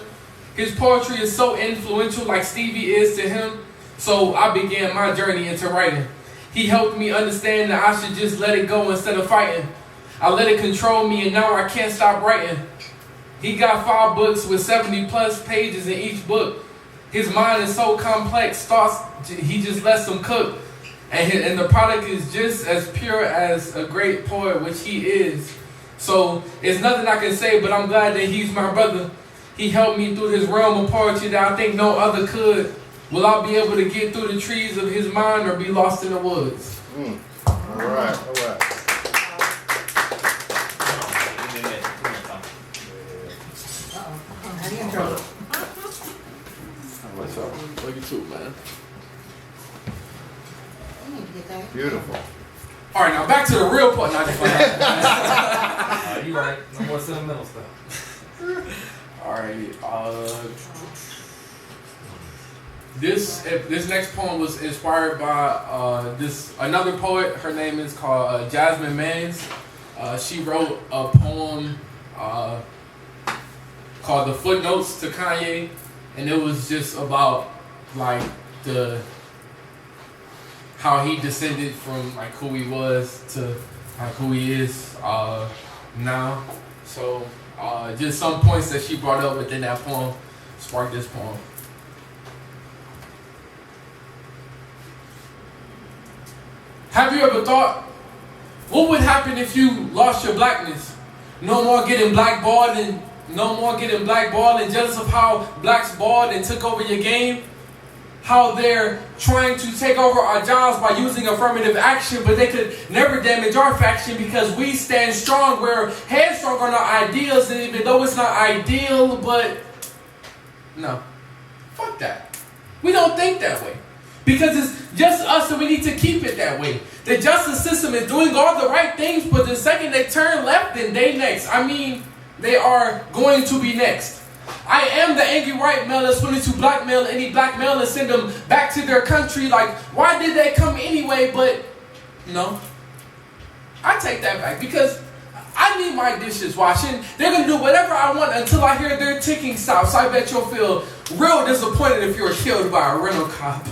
His poetry is so influential, like Stevie is to him, so I began my journey into writing. He helped me understand that I should just let it go instead of fighting. I let it control me, and now I can't stop writing. He got 5 books with 70 plus pages in each book. His mind is so complex, thoughts, he just lets them cook. And the product is just as pure as a great poet, which he is. So it's nothing I can say, but I'm glad that he's my brother. He helped me through this realm of poetry that I think no other could. Will I be able to get through the trees of his mind or be lost in the woods? All right. All right. How do you intro? Look at you, man. You need to get that. Beautiful. All right, now back to the real point. Not just You right. No more sentimental stuff. All right. This next poem was inspired by another poet. Her name is called Jasmine Mans. She wrote a poem called "The Footnotes to Kanye," and it was just about like how he descended from like who he was to like who he is now. So just some points that she brought up within that poem sparked this poem. Have you ever thought, what would happen if you lost your blackness? No more getting blackballed and jealous of how blacks balled and took over your game? How they're trying to take over our jobs by using affirmative action, but they could never damage our faction because we stand strong. We're headstrong on our ideals, and even though it's not ideal, but no, fuck that. We don't think that way because it's just us, and we need to keep it that way. The justice system is doing all the right things, but the second they turn left, then they next. I mean, they are going to be next. I am the angry white male that's willing to blackmail any black male and send them back to their country. Like, why did they come anyway? But no, I take that back because I need my dishes washed, and they're gonna do whatever I want until I hear their ticking stop. So I bet you'll feel real disappointed if you were killed by a rental cop.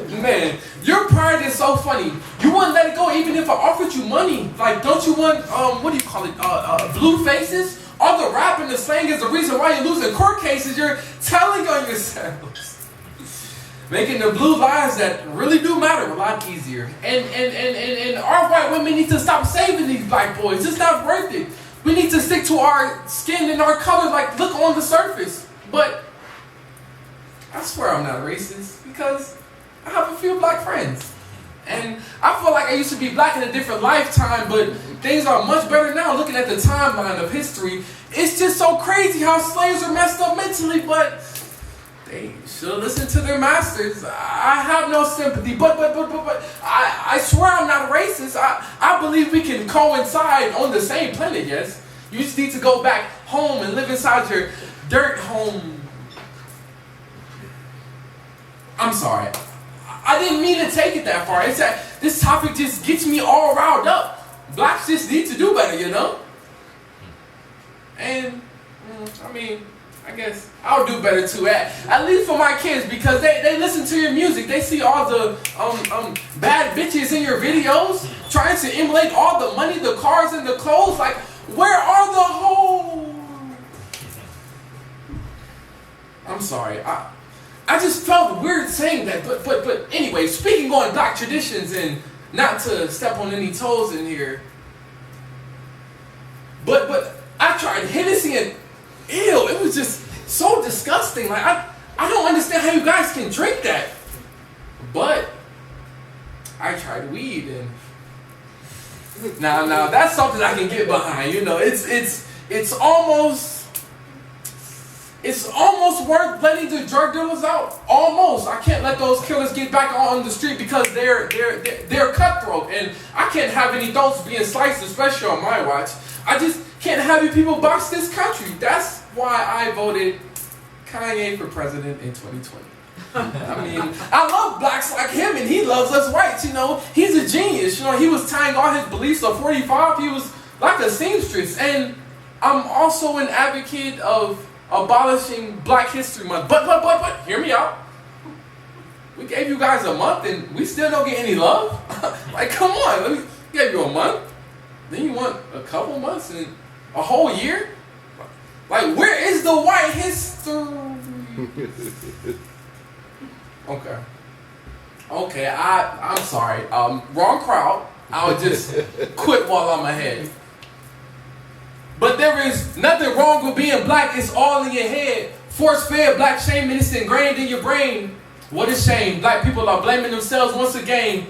Man, your pride is so funny. You wouldn't let it go even if I offered you money. Like, don't you want what do you call it? Blue faces. All the rap and the slang is the reason why you're losing court cases. You're telling on yourselves. Making the blue lives that really do matter a lot easier. And our white women need to stop saving these black boys. It's not worth it. We need to stick to our skin and our color, like look on the surface. But I swear I'm not racist because I have a few black friends. And I feel like I used to be black in a different lifetime, but things are much better now. Looking at the timeline of history, it's just so crazy how slaves are messed up mentally, but they should have listened to their masters. I have no sympathy, but I swear I'm not racist. I believe we can coincide on the same planet, yes. You just need to go back home and live inside your dirt home. I'm sorry. I didn't mean to take it that far. It's that this topic just gets me all riled up. Blacks just need to do better, you know? And, I mean, I guess I'll do better too, at least for my kids, because they listen to your music. They see all the bad bitches in your videos, trying to emulate all the money, the cars, and the clothes. Like, where are the hoes? I'm sorry. I just felt weird saying that, but anyway, speaking on black traditions and not to step on any toes in here, but I tried so disgusting. Like I don't understand how you guys can drink that. But I tried weed, and now that's something I can get behind. You know, it's almost worth letting the drug dealers out. Almost. I can't let those killers get back on the street because they're cutthroat, and I can't have any throats being sliced, especially on my watch. I just can't have you people box this country. That's why I voted Kanye for president in 2020. I mean, I love blacks like him, and he loves us whites. You know, he's a genius. You know, he was tying all his beliefs to 45. He was like a seamstress, and I'm also an advocate of abolishing Black History Month. But, hear me out. We gave you guys a month, and we still don't get any love. Like, come on, we gave you a month. Then you want a couple months and a whole year? Like, where is the white history? Okay, I'm sorry. Wrong crowd. I'll just quit while I'm ahead. But there is nothing wrong with being black. It's all in your head. Force-fed black shame, and it's ingrained in your brain. What a shame. Black people are blaming themselves once again.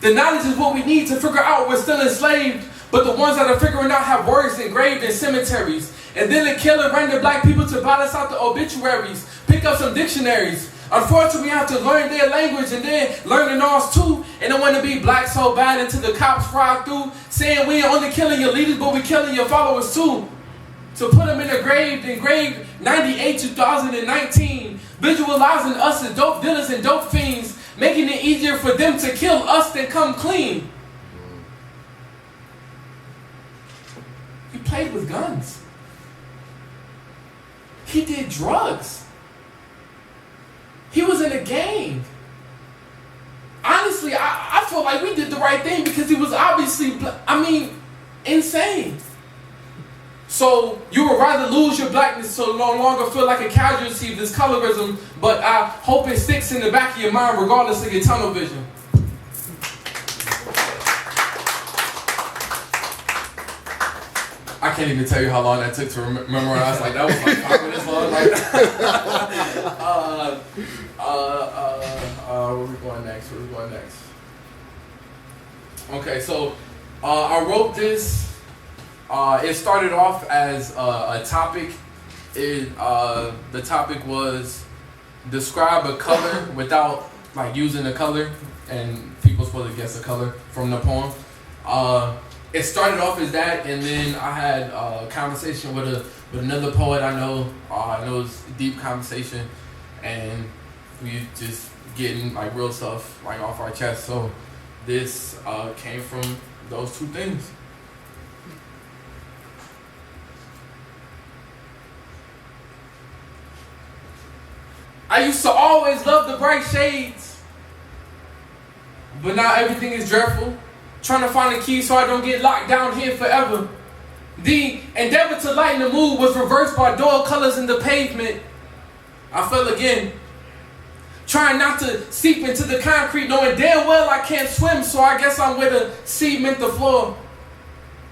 The knowledge is what we need to figure out we're still enslaved. But the ones that are figuring out have words engraved in cemeteries. And then the killer random black people to balance out the obituaries. Pick up some dictionaries. Unfortunately, we have to learn their language and then learn the ours too. And I want to be black so bad until the cops fry through, saying we ain't only killing your leaders, but we killing your followers too. To put them in the grave, engraved 98, 2019, visualizing us as dope dealers and dope fiends, making it easier for them to kill us than come clean. He played with guns. He did drugs. He was in a gang. Honestly, I feel like we did the right thing because he was obviously, insane. So you would rather lose your blackness so no longer feel like a casualty of this colorism, but I hope it sticks in the back of your mind regardless of your tunnel vision. I can't even tell you how long that took to memorize. Like, that was like 5 minutes long. Where we going next? Okay, so I wrote this. It started off as a topic. The topic was describe a color without like using a color, and people supposed to guess a color from the poem. It started off as that, and then I had a conversation with another poet I know. It was a deep conversation, and we just getting like real stuff like off our chest. So this came from those two things. I used to always love the bright shades, but now everything is dreadful. Trying to find a key so I don't get locked down here forever. The endeavor to lighten the mood was reversed by dull colors in the pavement. I fell again. Trying not to seep into the concrete, knowing damn well I can't swim, so I guess I'm with a cement the floor.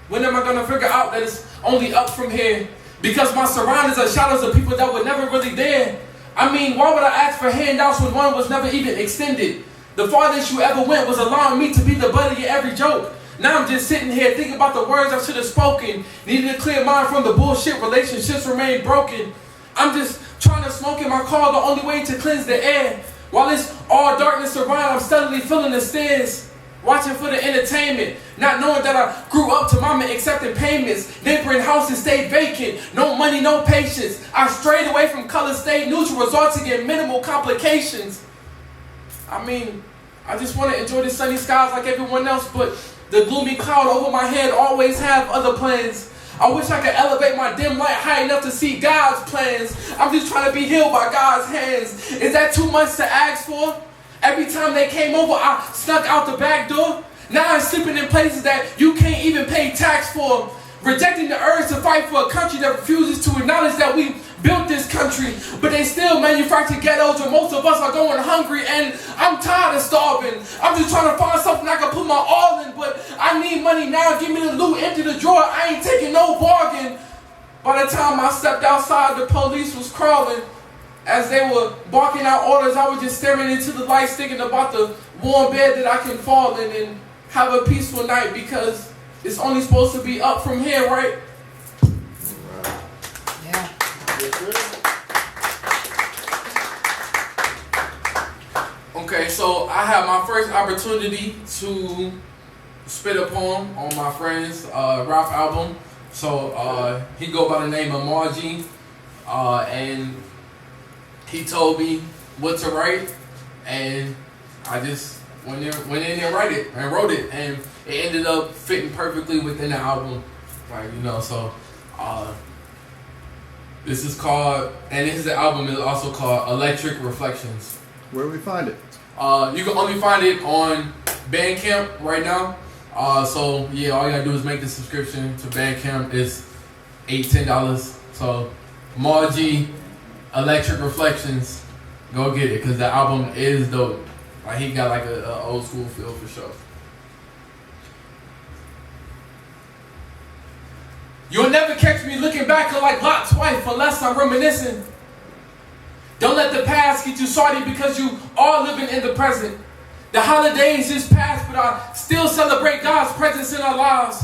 When am I gonna figure out that it's only up from here? Because my surroundings are shadows of people that were never really there. I mean, why would I ask for handouts when one was never even extended? The farthest you ever went was allowing me to be the butt of your every joke. Now I'm just sitting here thinking about the words I should have spoken. Needed a clear mind from the bullshit, relationships remain broken. I'm just trying to smoke in my car, the only way to cleanse the air. While it's all darkness around, I'm steadily filling the stairs. Watching for the entertainment, not knowing that I grew up to mama accepting payments. Neighboring houses stayed vacant, no money, no patience. I strayed away from color, stayed neutral, resulting in minimal complications. I mean, I just want to enjoy the sunny skies like everyone else, but the gloomy cloud over my head always have other plans. I wish I could elevate my dim light high enough to see God's plans. I'm just trying to be healed by God's hands. Is that too much to ask for? Every time they came over, I snuck out the back door. Now I'm sleeping in places that you can't even pay tax for. Rejecting the urge to fight for a country that refuses to acknowledge that we built this country, but they still manufacture ghettos where most of us are going hungry, and I'm tired of starving. I'm just trying to find something I can put my all in, but I need money now. Give me the loot, empty the drawer. I ain't taking no bargain. By the time I stepped outside, the police was crawling. As they were barking out orders, I was just staring into the lights, thinking about the warm bed that I can fall in and have a peaceful night, because it's only supposed to be up from here, right? Yeah. Okay, so I had my first opportunity to spit a poem on my friend's rap album. So he go by the name of Margie, and he told me what to write, and I just went in and wrote it, and it ended up fitting perfectly within the album, like, you know. So this is called, and the album is also called Electric Reflections. Where do we find it? You can only find it on Bandcamp right now. So yeah, all you gotta do is make the subscription to Bandcamp. It's $10. So Margie, Electric Reflections, go get it, because the album is dope. Like, he got like a old school feel for sure. You'll never catch me looking back like Lot's wife unless I'm reminiscing. Don't let the past get you salty, because you are living in the present. The holidays just passed, but I still celebrate God's presence in our lives,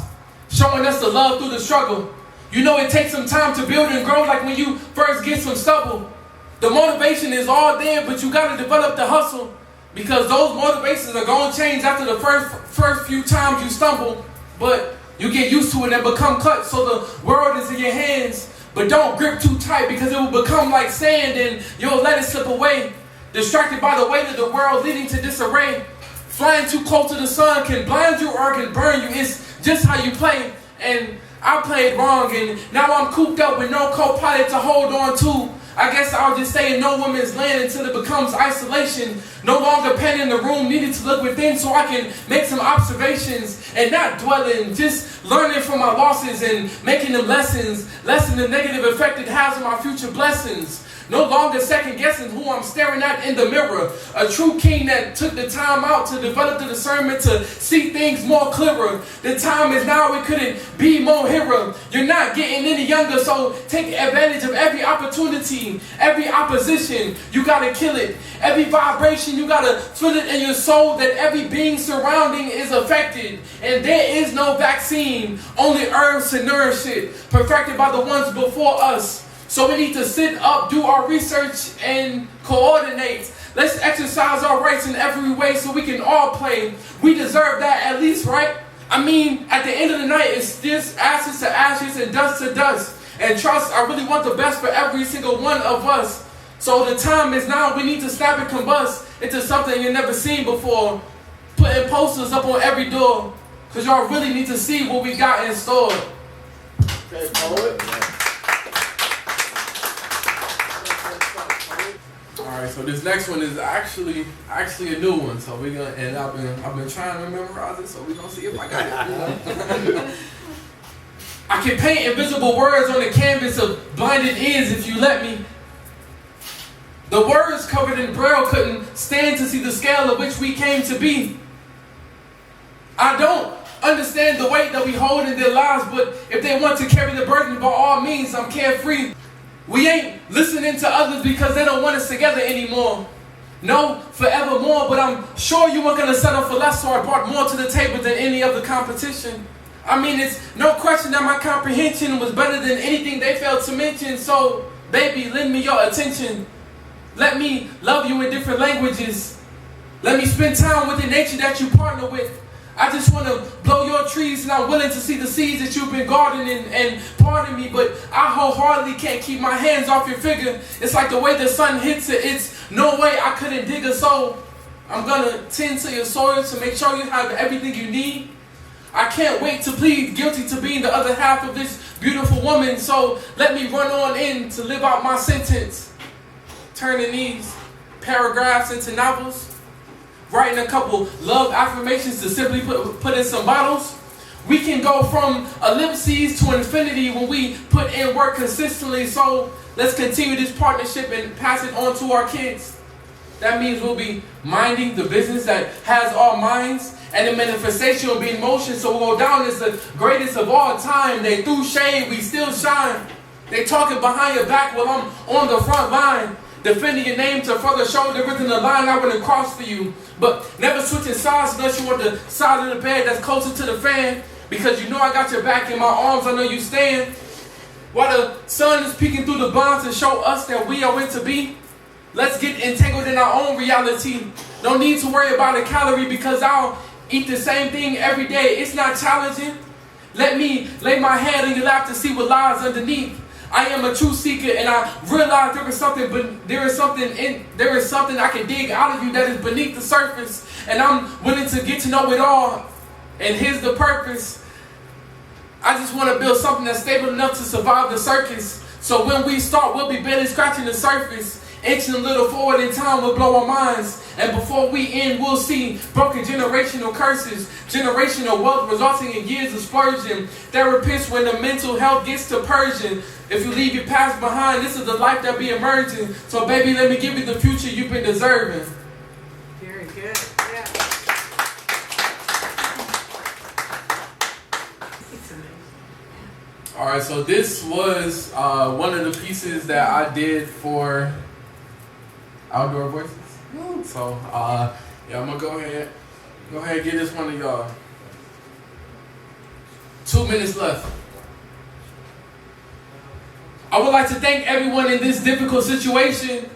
showing us the love through the struggle. You know it takes some time to build and grow, like when you first get some stubble. The motivation is all there, but you gotta develop the hustle, because those motivations are gonna change after the first few times you stumble. But you get used to it and become cut, so the world is in your hands. But don't grip too tight, because it will become like sand and you'll let it slip away. Distracted by the weight of the world, leading to disarray. Flying too close to the sun can blind you or can burn you. It's just how you play. And I played wrong, and now I'm cooped up with no co-pilot to hold on to. I guess I'll just stay in no woman's land until it becomes isolation. No longer pen in the room, needed to look within so I can make some observations and not dwelling, just learning from my losses and making them lessons. Lessen the negative effect it has on my future blessings. No longer second guessing who I'm staring at in the mirror. A true king that took the time out to develop the discernment to see things more clearer. The time is now, it couldn't be more hero. You're not getting any younger, so take advantage of every opportunity, every opposition. You gotta kill it. Every vibration, you gotta feel it in your soul that every being surrounding is affected. And there is no vaccine, only herbs to nourish it, perfected by the ones before us. So we need to sit up, do our research, and coordinate. Let's exercise our rights in every way so we can all play. We deserve that at least, right? I mean, at the end of the night, it's just ashes to ashes and dust to dust. And trust, I really want the best for every single one of us. So the time is now. We need to snap and combust into something you've never seen before. Putting posters up on every door, because y'all really need to see what we got in store. Okay, poet. Alright, so this next one is actually a new one. So we're gonna, and I've been trying to memorize it, so we're gonna see if I got it. You know? I can paint invisible words on the canvas of blinded ears if you let me. The words covered in braille couldn't stand to see the scale of which we came to be. I don't understand the weight that we hold in their lives, but if they want to carry the burden, by all means, I'm carefree. We ain't listening to others because they don't want us together anymore. No, forevermore, but I'm sure you weren't going to settle for less, so I brought more to the table than any other competition. I mean, it's no question that my comprehension was better than anything they failed to mention, so baby, lend me your attention. Let me love you in different languages. Let me spend time with the nature that you partner with. I just want to blow your trees, and I'm willing to see the seeds that you've been gardening, and pardon me, but I wholeheartedly can't keep my hands off your figure. It's like the way the sun hits it. It's no way I couldn't dig a soul. I'm going to tend to your soil to make sure you have everything you need. I can't wait to plead guilty to being the other half of this beautiful woman, so let me run on in to live out my sentence. Turning these paragraphs into novels. Writing a couple love affirmations to simply put in some bottles. We can go from ellipses to infinity when we put in work consistently. So let's continue this partnership and pass it on to our kids. That means we'll be minding the business that has our minds, and the manifestation will be in motion. So we'll go down as the greatest of all time. That through shade we still shine. They talking behind your back while I'm on the front line. Defending your name to further show there isn't a line I wouldn't cross for you. But never switching sides unless you want the side of the bed that's closer to the fan. Because you know I got your back in my arms, I know you stand. While the sun is peeking through the blinds to show us that we are meant to be. Let's get entangled in our own reality. No need to worry about a calorie because I'll eat the same thing every day. It's not challenging. Let me lay my head in your lap to see what lies underneath. I am a true seeker, and I realize there is something I can dig out of you that is beneath the surface, and I'm willing to get to know it all. And here's the purpose. I just want to build something that's stable enough to survive the circus. So when we start, we'll be barely scratching the surface. Inching a little forward in time will blow our minds. And before we end, we'll see broken generational curses, generational wealth resulting in years of splurging. Therapists when the mental health gets to purging. If you leave your past behind, this is the life that be emerging. So baby, let me give you the future you've been deserving. Very good. Yeah. It's amazing. Alright, so this was one of the pieces that I did for Outdoor Voices. So, yeah, I'm gonna go ahead and get this one to y'all. 2 minutes left. I would like to thank everyone in this difficult situation.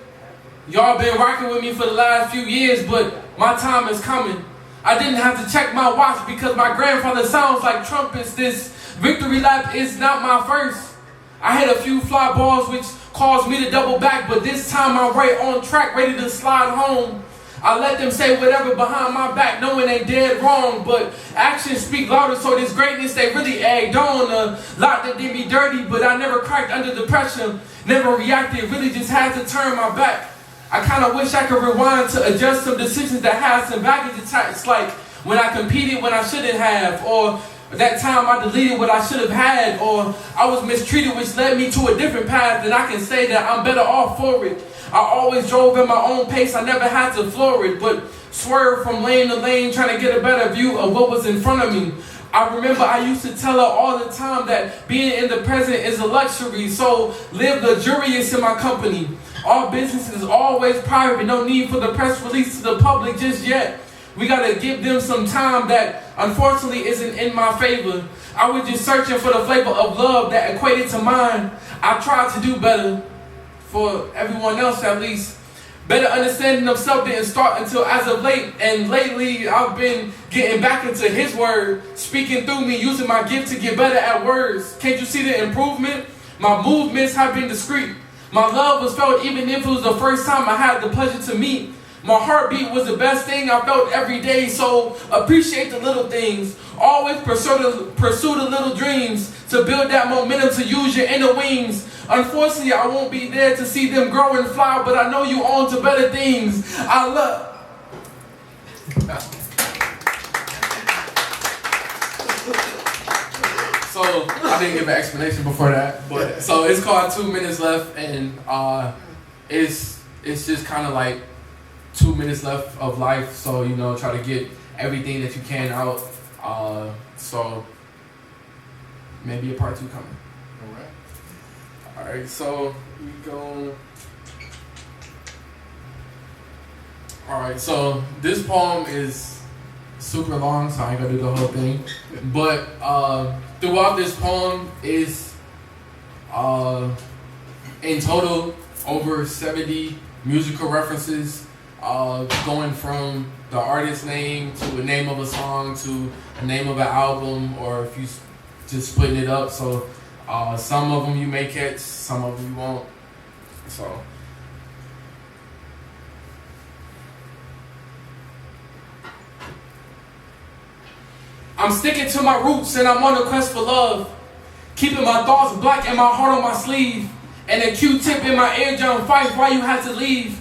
Y'all been rocking with me for the last few years, but my time is coming. I didn't have to check my watch because my grandfather sounds like trumpets. This victory lap is not my first. I hit a few fly balls which caused me to double back, but this time I'm right on track, ready to slide home. I let them say whatever behind my back, knowing they dead wrong, but actions speak louder, so this greatness they really egged on. A lot that did me dirty, but I never cracked under the pressure, never reacted, really just had to turn my back. I kind of wish I could rewind to adjust some decisions that had some baggage attached, like when I competed when I shouldn't have, or that time I deleted what I should have had, or I was mistreated which led me to a different path, and I can say that I'm better off for it. I always drove at my own pace, I never had to floor it, but swerved from lane to lane trying to get a better view of what was in front of me. I remember I used to tell her all the time that being in the present is a luxury, so live luxurious in my company. Our business is always private, no need for the press release to the public just yet. We gotta give them some time that unfortunately isn't in my favor. I was just searching for the flavor of love that equated to mine. I tried to do better for everyone else at least. Better understanding of self didn't start until as of late, and lately I've been getting back into his word, speaking through me, using my gift to get better at words. Can't you see the improvement? My movements have been discreet. My love was felt even if it was the first time I had the pleasure to meet. My heartbeat was the best thing I felt every day, so appreciate the little things. Always pursue the little dreams to build that momentum to use your inner wings. Unfortunately, I won't be there to see them grow and fly, but I know you on to better things. I love... So, I didn't give an explanation before that, but so it's called 2 minutes left, and it's just kind of like 2 minutes left of life, so you know, try to get everything that you can out. So maybe a part 2 coming. All right, so we go. All right, so this poem is super long, so I ain't gonna do the whole thing. But throughout this poem is in total over 70 musical references, going from the artist's name to the name of a song to the name of an album, or if you just splitting it up. So some of them you may catch, some of them you won't. So. I'm sticking to my roots and I'm on a quest for love. Keeping my thoughts black and my heart on my sleeve. And a Q-tip in my eardrum fight why you had to leave.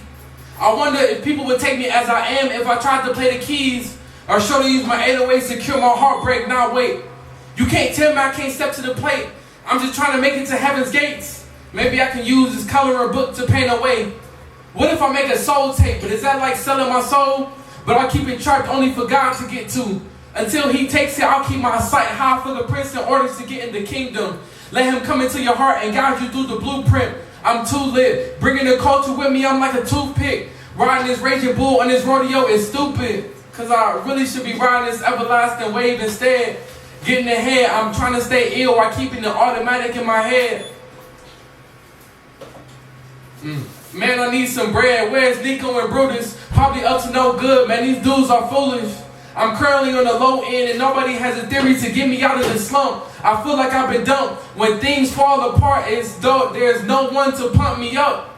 I wonder if people would take me as I am if I tried to play the keys. Or show to use my 808s to cure my heartbreak. Now wait, you can't tell me I can't step to the plate. I'm just trying to make it to heaven's gates. Maybe I can use this coloring book to paint a way. What if I make a soul tape? But is that like selling my soul? But I'll keep it trapped only for God to get to. Until he takes it, I'll keep my sight high for the prince in order to get in the kingdom. Let him come into your heart and guide you through the blueprint. I'm too lit. Bringing the culture with me, I'm like a toothpick. Riding this raging bull on this rodeo is stupid. Cause I really should be riding this everlasting wave instead. Getting ahead, I'm trying to stay ill while keeping the automatic in my head. Man, I need some bread. Where's Nico and Brutus? Probably up to no good, man. These dudes are foolish. I'm currently on the low end and nobody has a theory to get me out of the slump. I feel like I've been dumped. When things fall apart, it's dope. There's no one to pump me up.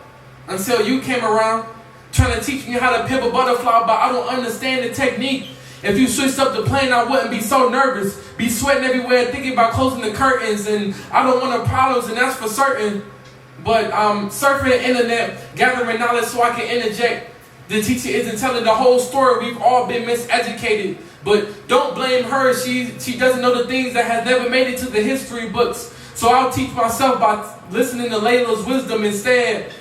Until you came around, trying to teach me how to pimp a butterfly, but I don't understand the technique. If you switched up the plane, I wouldn't be so nervous. Be sweating everywhere, thinking about closing the curtains, and I don't want no problems, and that's for certain. But I'm surfing the internet, gathering knowledge so I can interject. The teacher isn't telling the whole story. We've all been miseducated. But don't blame her. She doesn't know the things that has never made it to the history books. So I'll teach myself by listening to Layla's wisdom instead.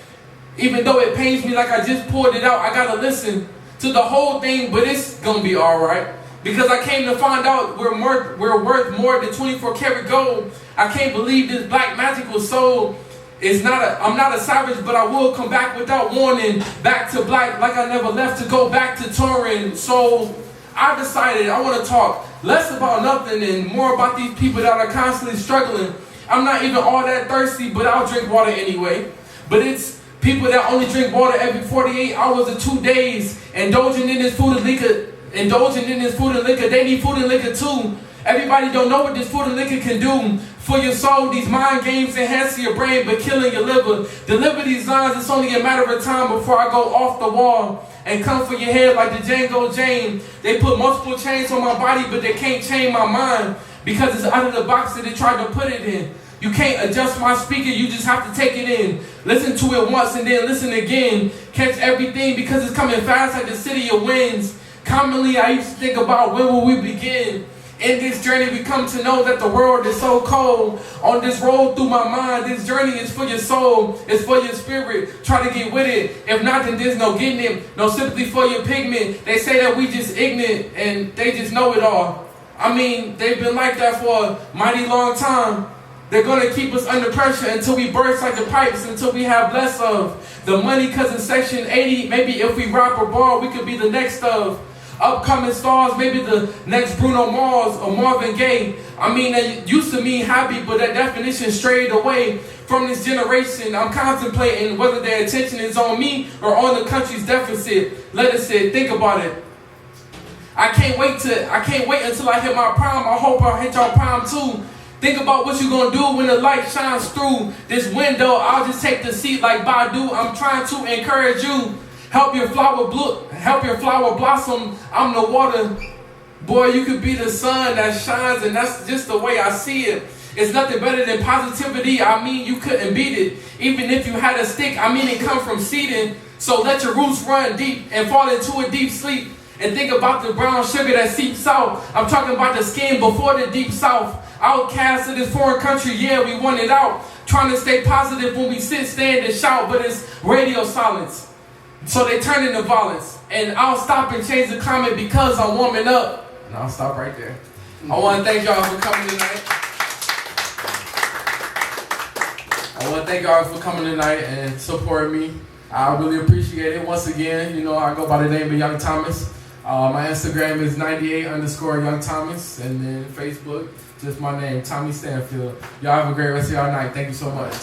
Even though it pains me like I just poured it out, I gotta listen to the whole thing, but it's gonna be alright. Because I came to find out we're worth more than 24 karat gold. I can't believe this black magic was sold. I'm not a savage, but I will come back without warning. Back to black like I never left to go back to touring. So I decided I want to talk less about nothing and more about these people that are constantly struggling. I'm not even all that thirsty, but I'll drink water anyway. But it's people that only drink water every 48 hours or 2 days, indulging in this food and liquor. They need food and liquor too. Everybody don't know what this food and liquor can do for your soul. These mind games enhancing your brain but killing your liver. Deliver these lines, it's only a matter of time before I go off the wall and come for your head like the Django Jane. They put multiple chains on my body, but they can't chain my mind because it's out of the box that they tried to put it in. You can't adjust my speaker, you just have to take it in. Listen to it once and then listen again. Catch everything because it's coming fast like the city of winds. Commonly, I used to think about when will we begin. In this journey, we come to know that the world is so cold. On this road through my mind, this journey is for your soul. It's for your spirit. Try to get with it. If not, then there's no getting it. No sympathy for your pigment. They say that we just ignorant and they just know it all. I mean, they've been like that for a mighty long time. They're going to keep us under pressure until we burst like the pipes, until we have less of the money. Cause in Section 80, maybe if we rap or ball, we could be the next of upcoming stars, maybe the next Bruno Mars or Marvin Gaye. I mean, that used to mean happy, but that definition strayed away from this generation. I'm contemplating whether their attention is on me or on the country's deficit. Let us sit, think about it. I can't wait until I hit my prime. I hope I hit your prime too. Think about what you're gonna do when the light shines through this window. I'll just take the seat like Badu. I'm trying to encourage you. Help your flower blossom. I'm the water. Boy, you could be the sun that shines, and that's just the way I see it. It's nothing better than positivity. I mean, you couldn't beat it. Even if you had a stick, I mean, it come from seeding. So let your roots run deep and fall into a deep sleep. And think about the brown sugar that seeps out. I'm talking about the skin before the deep south. Outcast of this foreign country, yeah, we want it out. Trying to stay positive when we sit, stand, and shout, but it's radio silence. So they turn into violence. And I'll stop and change the climate because I'm warming up. And I'll stop right there. I want to thank y'all for coming tonight. And supporting me. I really appreciate it. Once again, you know, I go by the name of Young Thomas. My Instagram is 98_Young Thomas. And then Facebook, just my name, Tommy Stanfield. Y'all have a great rest of y'all night. Thank you so much.